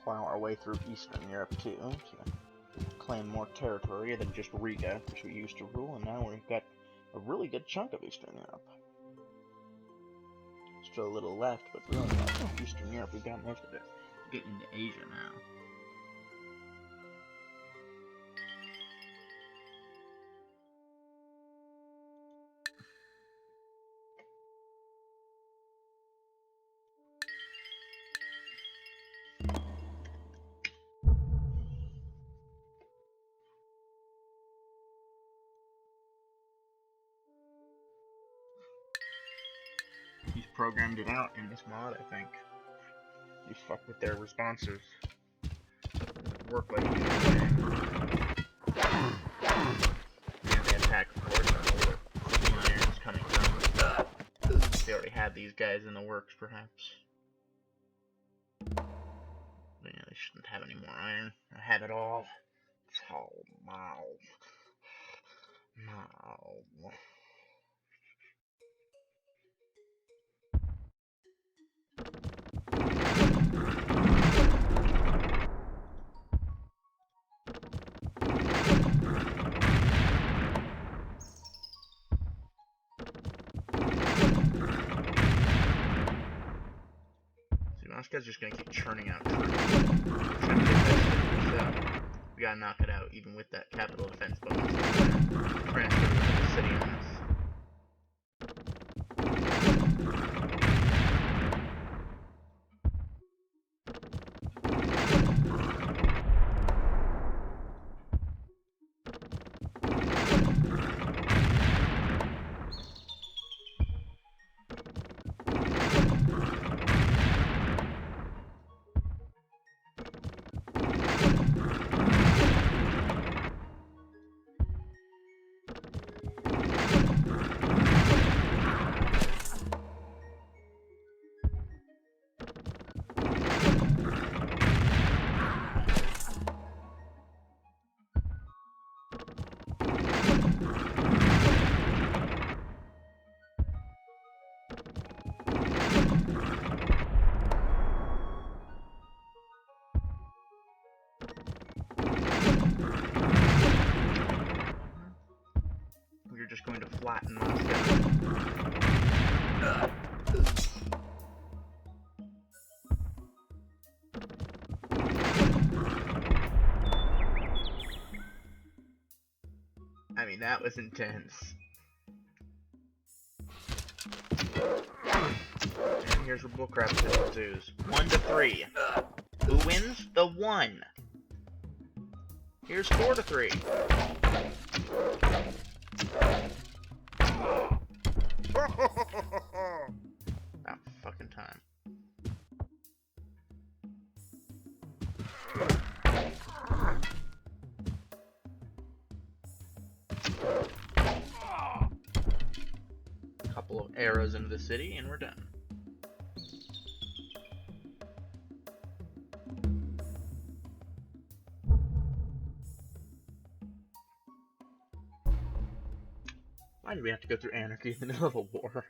Plow our way through Eastern Europe too to claim more territory than just Riga, which we used to rule, and now we've got a really good chunk of Eastern Europe. Still a little left, but really Eastern Europe, we've got most of it. We're getting into Asia now. He's programmed it out in this mod, I think. You fuck with their responses. Work like and they attack, of course, I know where the iron's coming from. They already had these guys in the works, perhaps. But yeah, they shouldn't have any more iron. I have it all. It's all No. See, this guy's just gonna keep churning out troops. So we gotta knock it out, even with that capital defense bonus. Transfer the city on us. We're just going to flatten Moscow. I mean, that was intense. And here's where bullcrap ensues. 1-3. Who wins? The 1. Here's 4-3. About fucking time. Couple of arrows into the city and we're done. Why did we have to go through anarchy in the middle of a war?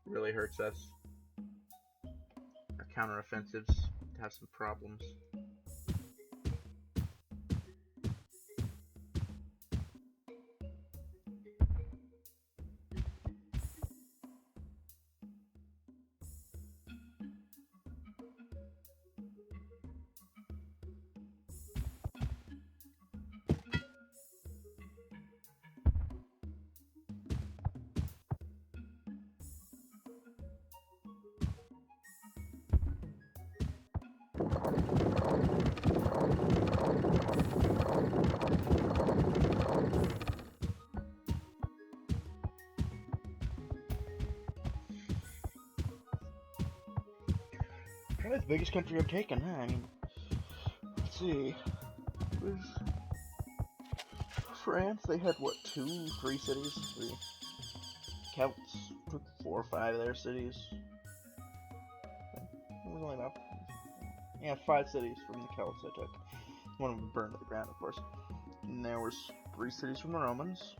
Really hurts us. Our counteroffensives have some problems. Probably the biggest country I've taken, huh? I mean, let's see. France, they had what, 2, 3 cities? 3. Celts took 4 or 5 of their cities. It was only about 5 cities from the Celts I took. One of them burned to the ground, of course. And there was 3 cities from the Romans,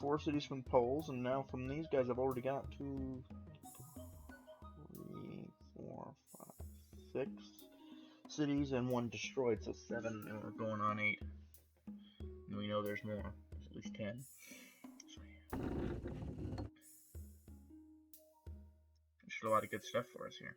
4 cities from the Poles, and now from these guys I've already got 2, 3, 4, 5, 6 cities and 1 destroyed, so 7, and we're going on 8. And we know there's more. There's at least 10. So, yeah. There's a lot of good stuff for us here.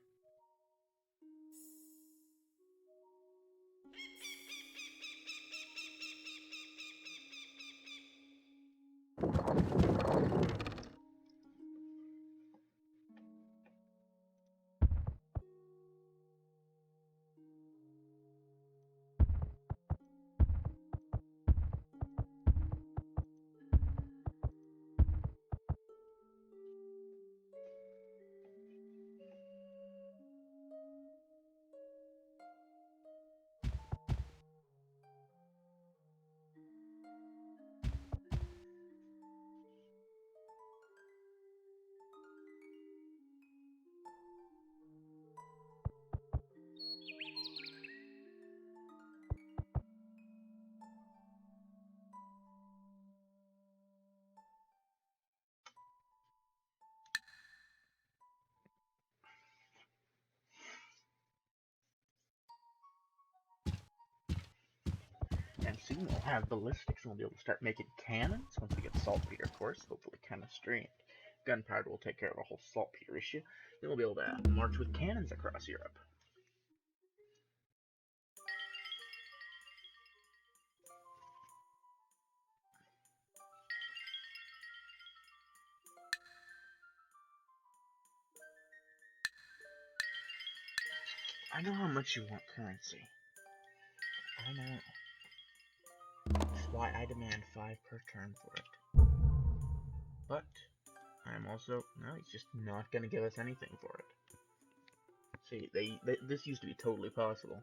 soon we'll have ballistics and we'll be able to start making cannons once we get saltpeter, of course, hopefully chemistry and gunpowder will take care of the whole saltpeter issue. Then we'll be able to march with cannons across Europe. I know how much you want currency. I know. That's why I demand 5 per turn for it. But I'm also no, he's just not gonna give us anything for it. See, this used to be totally possible.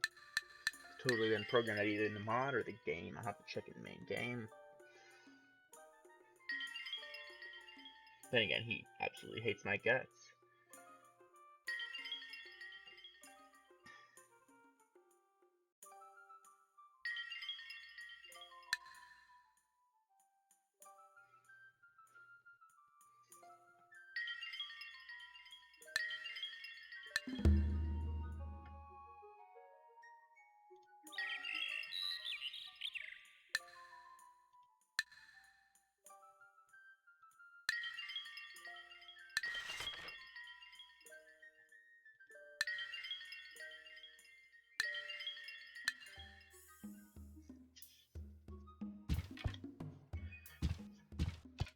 Totally been programmed either in the mod or the game. I'll have to check in the main game. Then again, he absolutely hates my guts.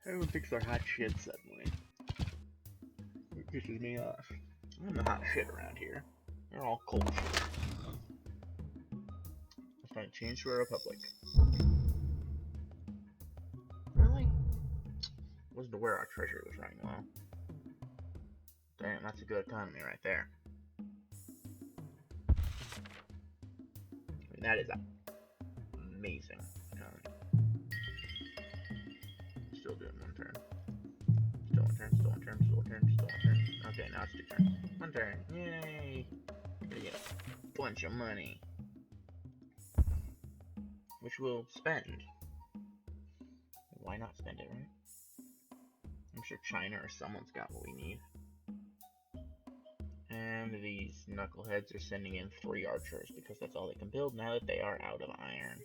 Everyone thinks they're hot shit suddenly. It pisses me off. I'm the hot shit around here. They're all cold shit. Let's try to change to a republic. Really? Wasn't aware our treasury was running low. Damn, that's a good economy right there. I mean, that is amazing economy. Still doing 1 turn. Still 1 turn, still 1 turn, still 1 turn, still 1 turn. Okay, now it's 2 turns. 1 turn. Yay! Gonna get a bunch of money. Which we'll spend. Why not spend it, right? I'm sure China or someone's got what we need. And these knuckleheads are sending in 3 archers because that's all they can build now that they are out of iron.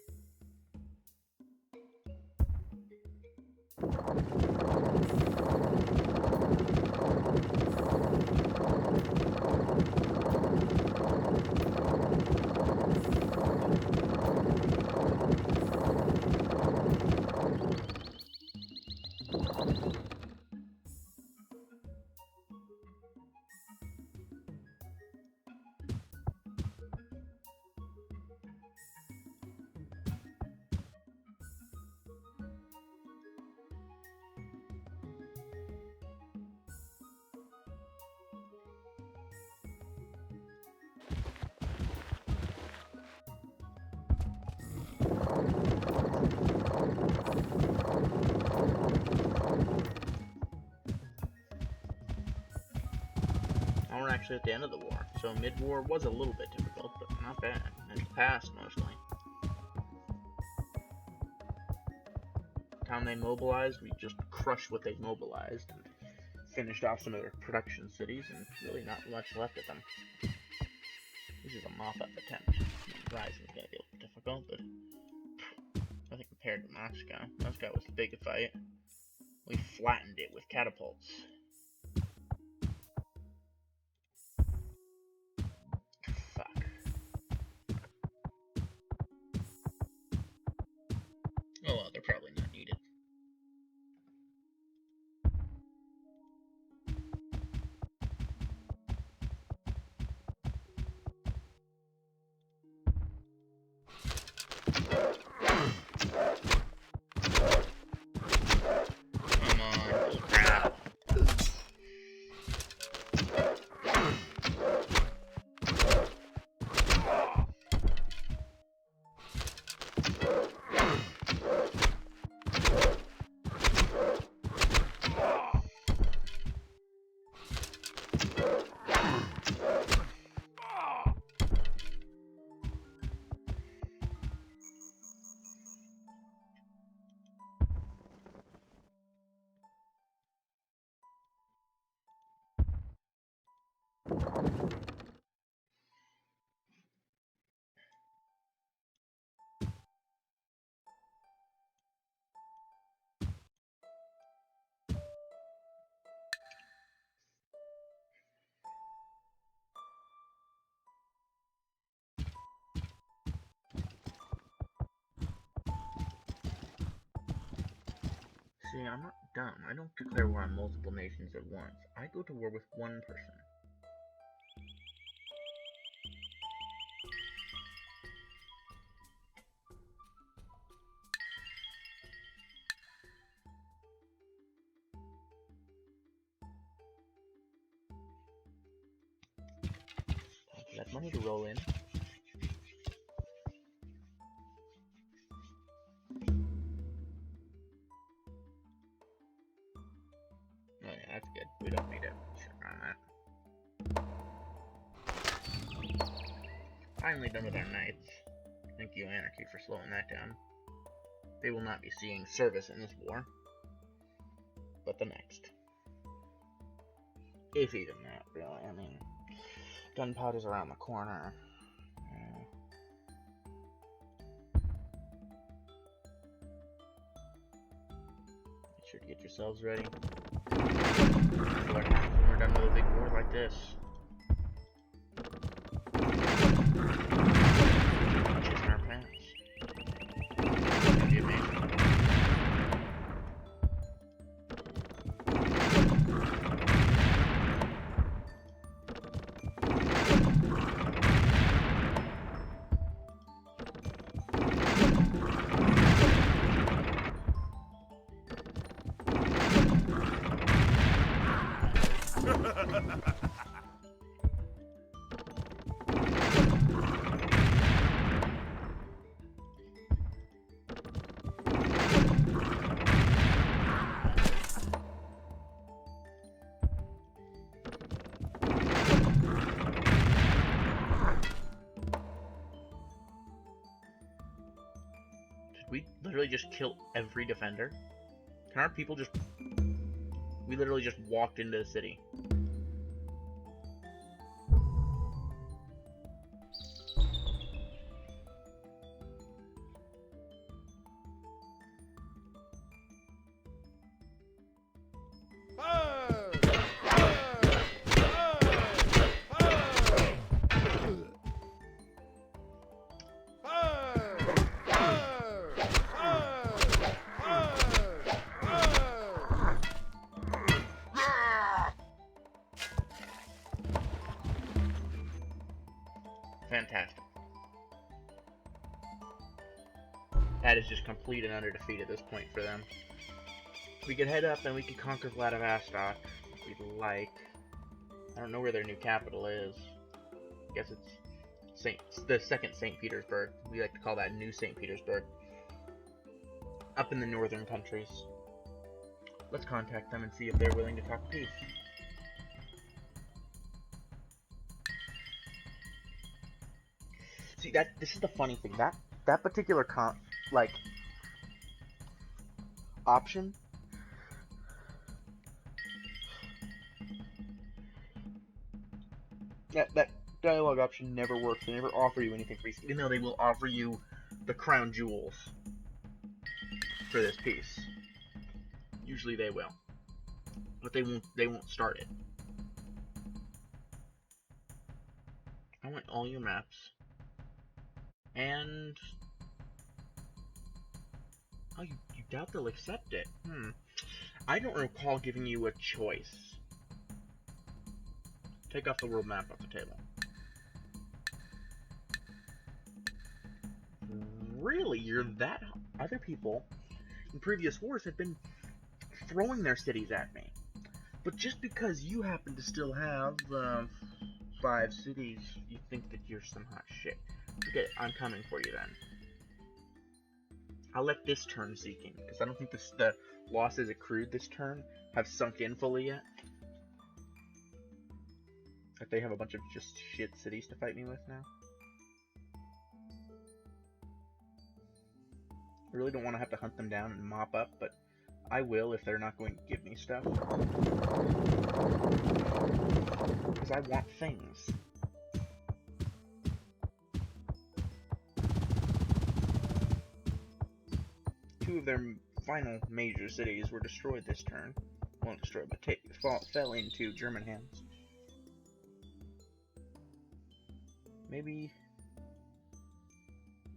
Now we're actually at the end of the war, so mid-war was a little bit difficult, but not bad. In the past, mostly. Town they mobilized, we just crushed what they mobilized, and finished off some of their production cities, and really not much left of them. This is a mop-up attempt. Rising's gonna be a little difficult, but I think compared to Moscow was the big fight. We flattened it with catapults. Fuck. Oh well, they're probably not needed. Come on, crap. See, I'm not dumb. I don't declare war on multiple nations at once. I go to war with one person. That money to roll in. Oh yeah, that's good. We don't need to shit around that. Finally done with our knights. Thank you, Anarchy, for slowing that down. They will not be seeing service in this war, but the next. If even that, really. I mean, gunpowder's around the corner. Make sure to get yourselves ready. What happens when we're done with a big war like this? Just in our pants. That'd be amazing. We literally just kill every defender? Can our people just... We literally just walked into the city. Fantastic. That is just complete and utter defeat at this point for them. We could head up and we could conquer Vladivostok if we'd like. I don't know where their new capital is. I guess it's the second St. Petersburg. We like to call that New St. Petersburg. Up in the northern countries. Let's contact them and see if they're willing to talk peace. See, this is the funny thing. That particular option. That dialogue option never works. They never offer you anything free, even though they will offer you the crown jewels for this piece. Usually they will, but they won't start it. I want all your maps. And... Oh, you doubt they'll accept it? I don't recall giving you a choice. Take off the world map off the table. Really? You're that... Other people in previous wars have been throwing their cities at me. But just because you happen to still have 5 cities, you think that you're some hot shit. Okay, I'm coming for you then. I'll let this turn seeking, because I don't think the losses accrued this turn have sunk in fully yet. Like they have a bunch of just shit cities to fight me with now. I really don't want to have to hunt them down and mop up, but I will if they're not going to give me stuff. Because I want things. Two of their final major cities were destroyed this turn. Well, not destroyed, but fell into German hands. Maybe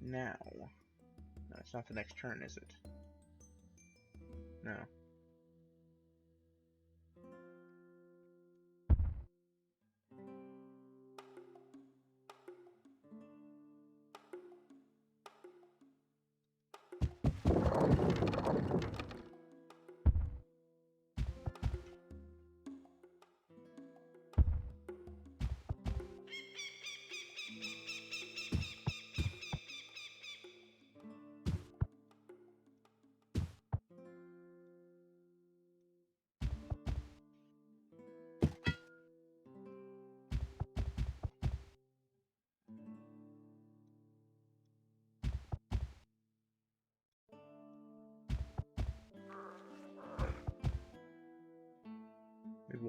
now. No, it's not the next turn, is it? No.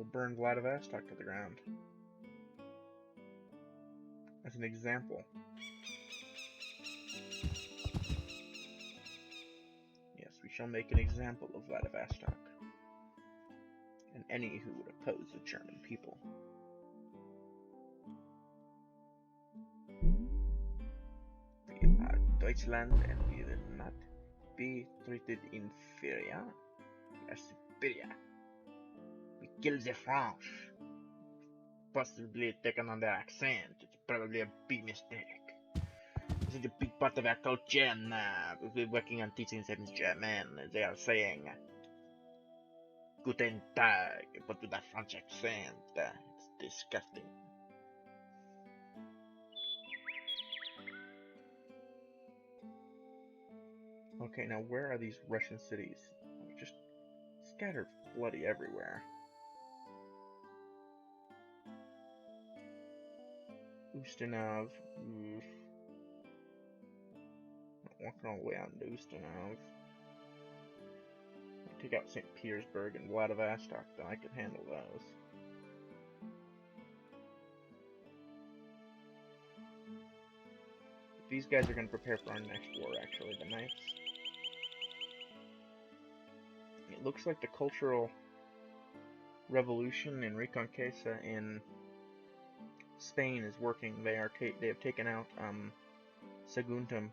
will burn Vladivostok to the ground. As an example. Yes, we shall make an example of Vladivostok. And any who would oppose the German people. We are Deutschland and we will not be treated inferior. We are superior. We kill the French. Possibly taken on their accent. It's probably a big mistake. This is a big part of our culture now. We're working on teaching them German. They are saying Guten Tag, but with a French accent. It's disgusting. Okay, now where are these Russian cities? Just scattered bloody everywhere. Ustinov. Walking all the way out into Ustinov. Take out St. Petersburg and Vladivostok, then I could handle those. These guys are going to prepare for our next war, actually, the Knights. It looks like the cultural revolution in Reconquista in Spain is working. They have taken out Saguntum.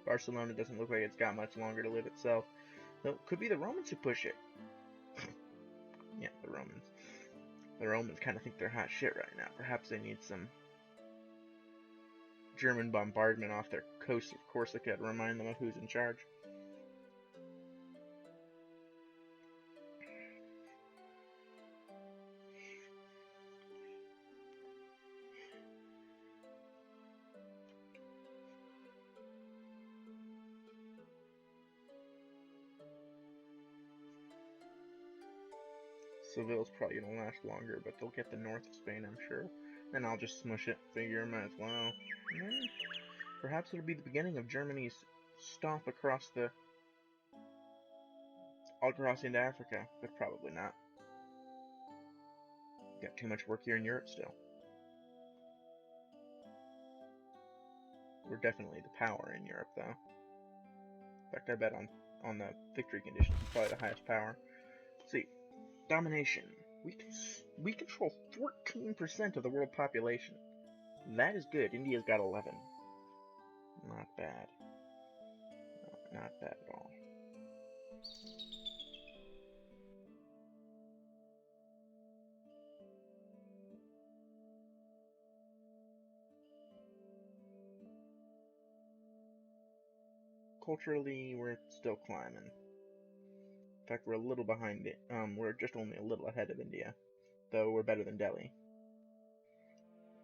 Barcelona doesn't look like it's got much longer to live itself. Though it could be the Romans who push it. Yeah, the Romans. The Romans kind of think they're hot shit right now. Perhaps they need some German bombardment off their coast of Corsica to remind them of who's in charge. Seville's probably going to last longer, but they'll get the north of Spain, I'm sure. Then I'll just smush it. Figure, might as well. And then perhaps it'll be the beginning of Germany's stomp across into Africa, but probably not. Got too much work here in Europe still. We're definitely the power in Europe, though. In fact, I bet on the victory conditions, we're probably the highest power. Let's see. Domination. We control 14% of the world population. That is good. India's got 11. Not bad. Not bad at all. Culturally, we're still climbing. In fact, we're a little behind it. We're just only a little ahead of India, though we're better than Delhi.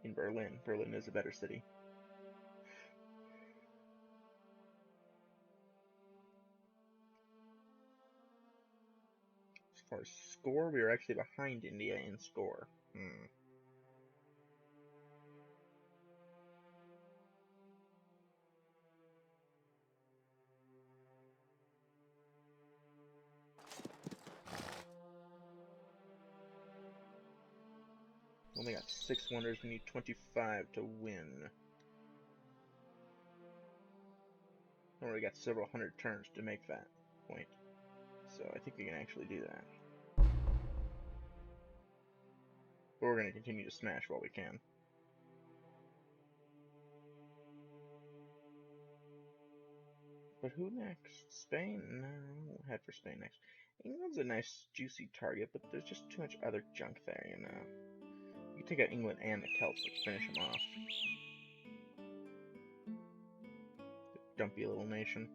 In Berlin. Berlin is a better city. As far as score, we are actually behind India in score. Only got 6 wonders, we need 25 to win. We already got several hundred turns to make that point. So I think we can actually do that. But we're going to continue to smash while we can. But who next? Spain? No, we'll head for Spain next. England's a nice, juicy target, but there's just too much other junk there, you know. You can take out England and the Celts to finish them off. The dumpy little nation.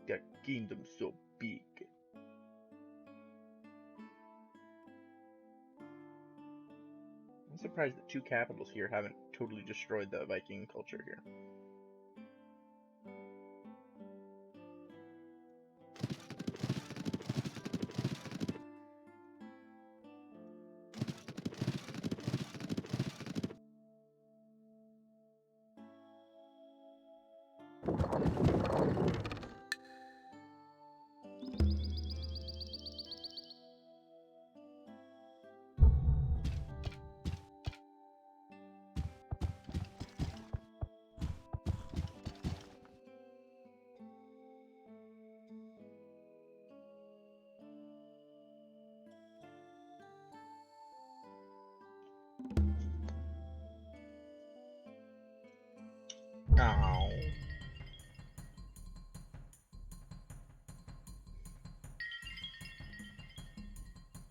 That kingdom's so big. I'm surprised that 2 capitals here haven't totally destroyed the Viking culture here. Oh.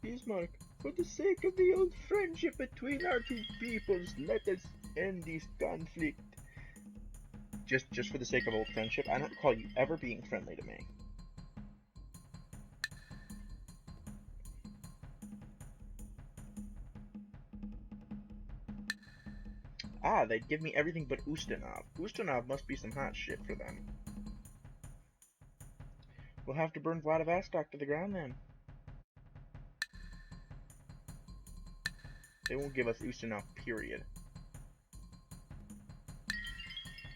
Bismarck, for the sake of the old friendship between our two peoples, let us end this conflict. Just for the sake of old friendship? I don't recall you ever being friendly to me. Ah, they'd give me everything but Ustinov. Ustinov must be some hot shit for them. We'll have to burn Vladivostok to the ground then. They won't give us Ustinov, period.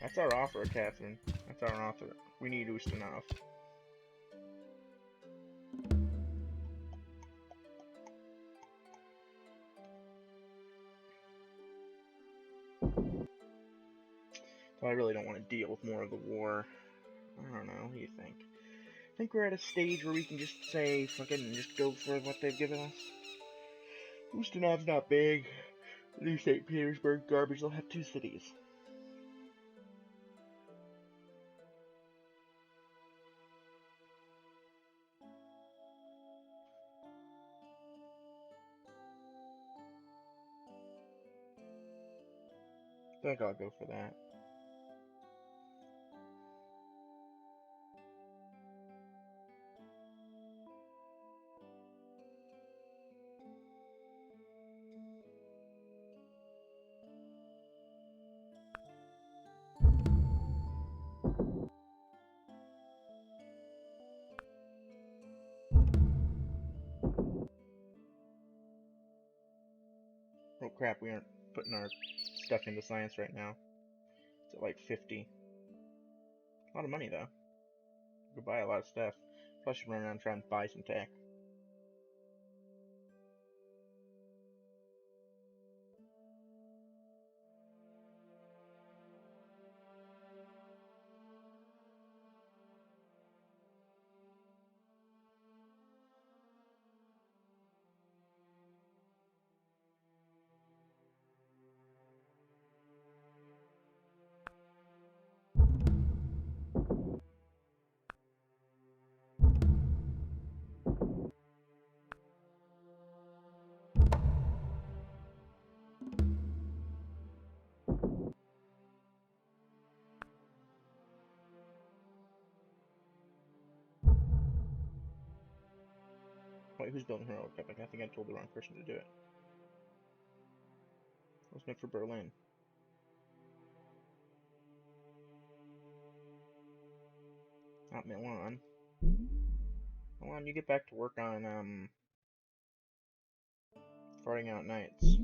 That's our offer, Catherine. That's our offer. We need Ustinov. So I really don't want to deal with more of the war. I don't know, what do you think? I think we're at a stage where we can just say, fucking, just go for what they've given us. Ustinov's not big. New St. Petersburg garbage, they'll have 2 cities. I think I'll go for that. Oh crap, we aren't putting our stuff into science right now. It's at like 50. A lot of money though. We could buy a lot of stuff. Plus should run around and try and buy some tech. Wait, who's building heroic epic? I think I told the wrong person to do it. It was meant for Berlin. Not Milan. Milan, you get back to work on, farting out nights.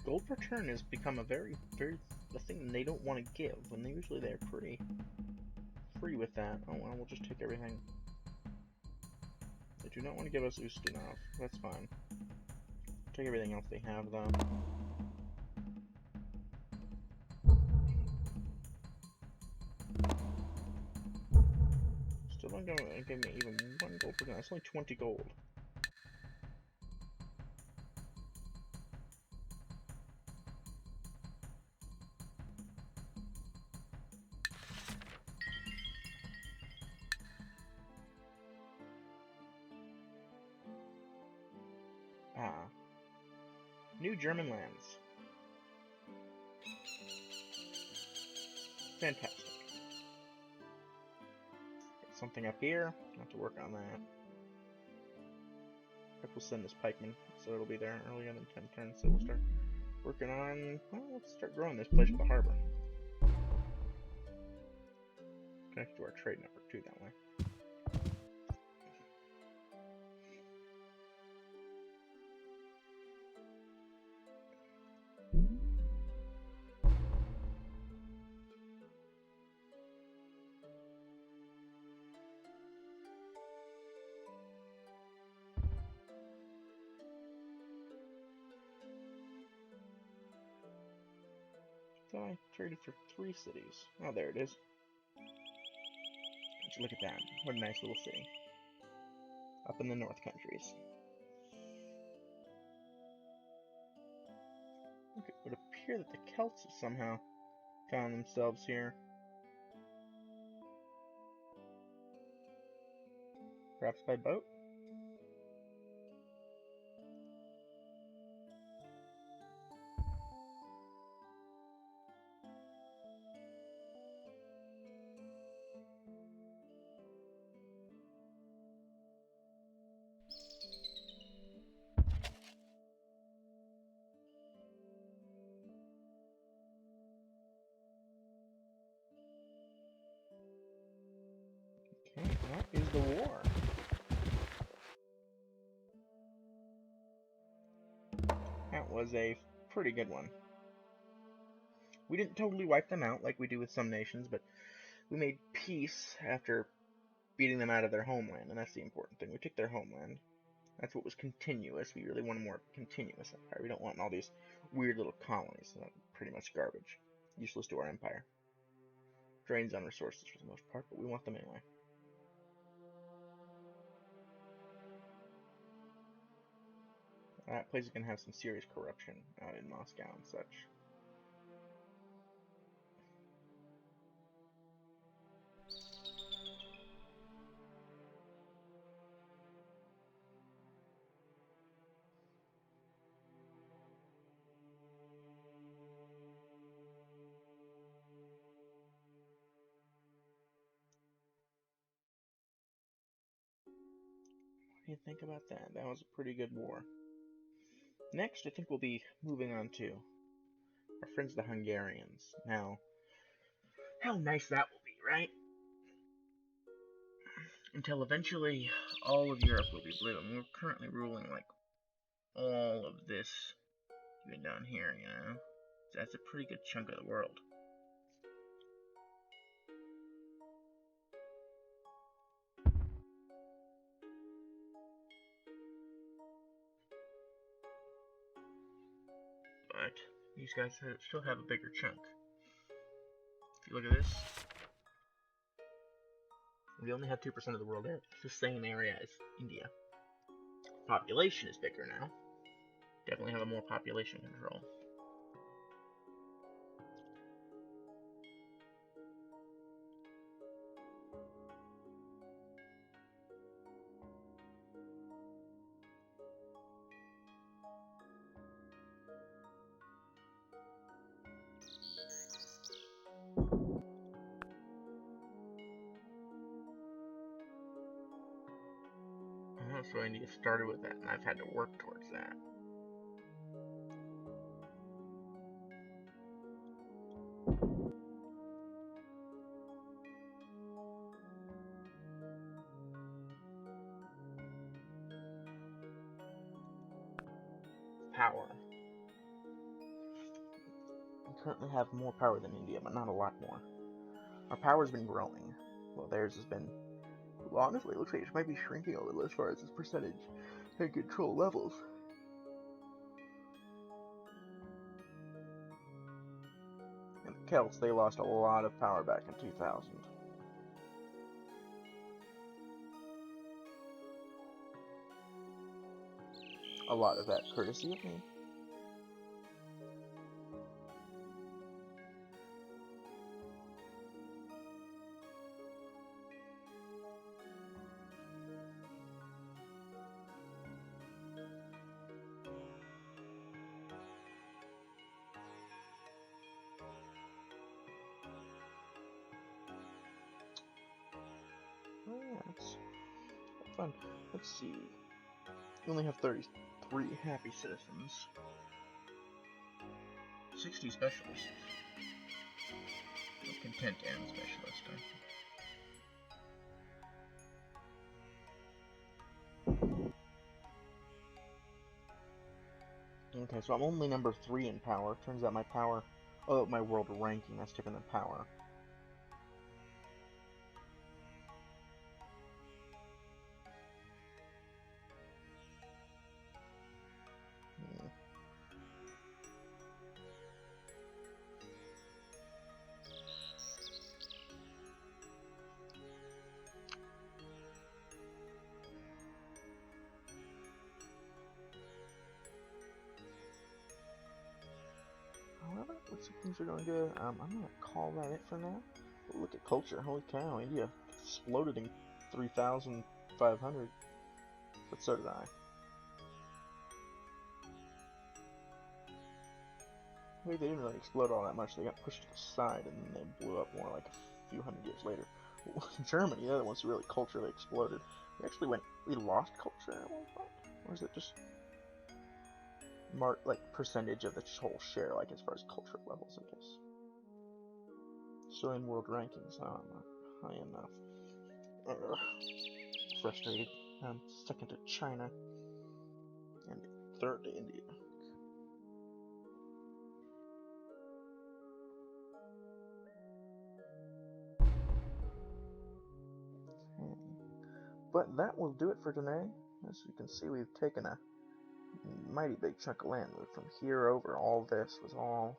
Gold per turn has become a a thing they don't want to give, when usually they're pretty free with that. Oh well, we'll just take everything. They do not want to give us Ustinov. That's fine. Take everything else they have, though. Still not going to give me even 1 gold per turn. That's only 20 gold. Ah. New German lands. Fantastic. Got something up here. Have to work on that. We'll send this pikeman, so it'll be there earlier than 10 turns. So we'll start working on. Well, let's start growing this place with the harbor. Connect to our trade network too that way. So I traded for 3 cities. Oh, there it is. Let's look at that. What a nice little city. Up in the North Countries. Okay, it would appear that the Celts have somehow found themselves here. Perhaps by boat? Okay, that is the war. That was a pretty good one. We didn't totally wipe them out like we do with some nations, but we made peace after beating them out of their homeland, and that's the important thing. We took their homeland. That's what was continuous. We really want a more continuous empire. We don't want all these weird little colonies. That's pretty much garbage. Useless to our empire. Drains on resources for the most part, but we want them anyway. That place is going to have some serious corruption out in Moscow and such. What do you think about that? That was a pretty good war. Next, I think we'll be moving on to our friends the Hungarians. Now, how nice that will be, right? Until eventually all of Europe will be blue, and we're currently ruling like all of this even down here, you know? That's a pretty good chunk of the world. But these guys still have a bigger chunk. If you look at this, we only have 2% of the world area. It's the same area as India. Population is bigger now. Definitely have a more population control. So I need to get started with that, and I've had to work towards that. Power. We currently have more power than India, but not a lot more. Our power's been growing. Well, theirs has been. Well, honestly, it looks like it might be shrinking a little as far as its percentage and control levels. And the Celts, they lost a lot of power back in 2000. A lot of that courtesy of me. Oh yeah, that's fun. Let's see. We only have 33 happy citizens. 60 specialists. Content and specialist. Okay, so I'm only number 3 in power. Turns out my power... Oh, my world ranking, that's different than power. However, looks like things are going good. I'm gonna call that it for now. But look at culture. Holy cow, India exploded in 3,500. But so did I. Maybe they didn't really explode all that much. They got pushed to the side and then they blew up more like a few hundred years later. Germany, the other ones who really culturally exploded. We lost culture at one point? Or is it just like percentage of the whole share, like as far as culture levels, I guess. So in world rankings, I'm not high enough. Frustrated. I'm second to China and third to India. Okay. But that will do it for today. As you can see, we've taken a mighty big chunk of land. From here over, all this was all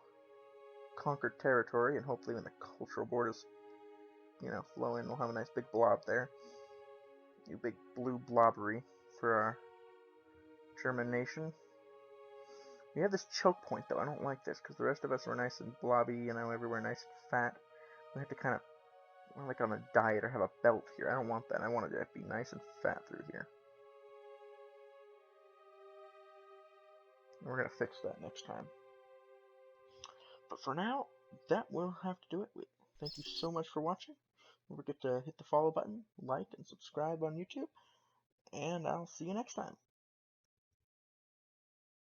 conquered territory, and hopefully when the cultural borders, flow in, we'll have a nice big blob there. You big blue blobbery for our German nation. We have this choke point, though. I don't like this, because the rest of us are nice and blobby, everywhere nice and fat. We have to kind of, like on a diet or have a belt here. I don't want that. I want it to be nice and fat through here. We're going to fix that next time. But for now, that will have to do it. Thank you so much for watching. Don't forget to hit the follow button, like, and subscribe on YouTube. And I'll see you next time.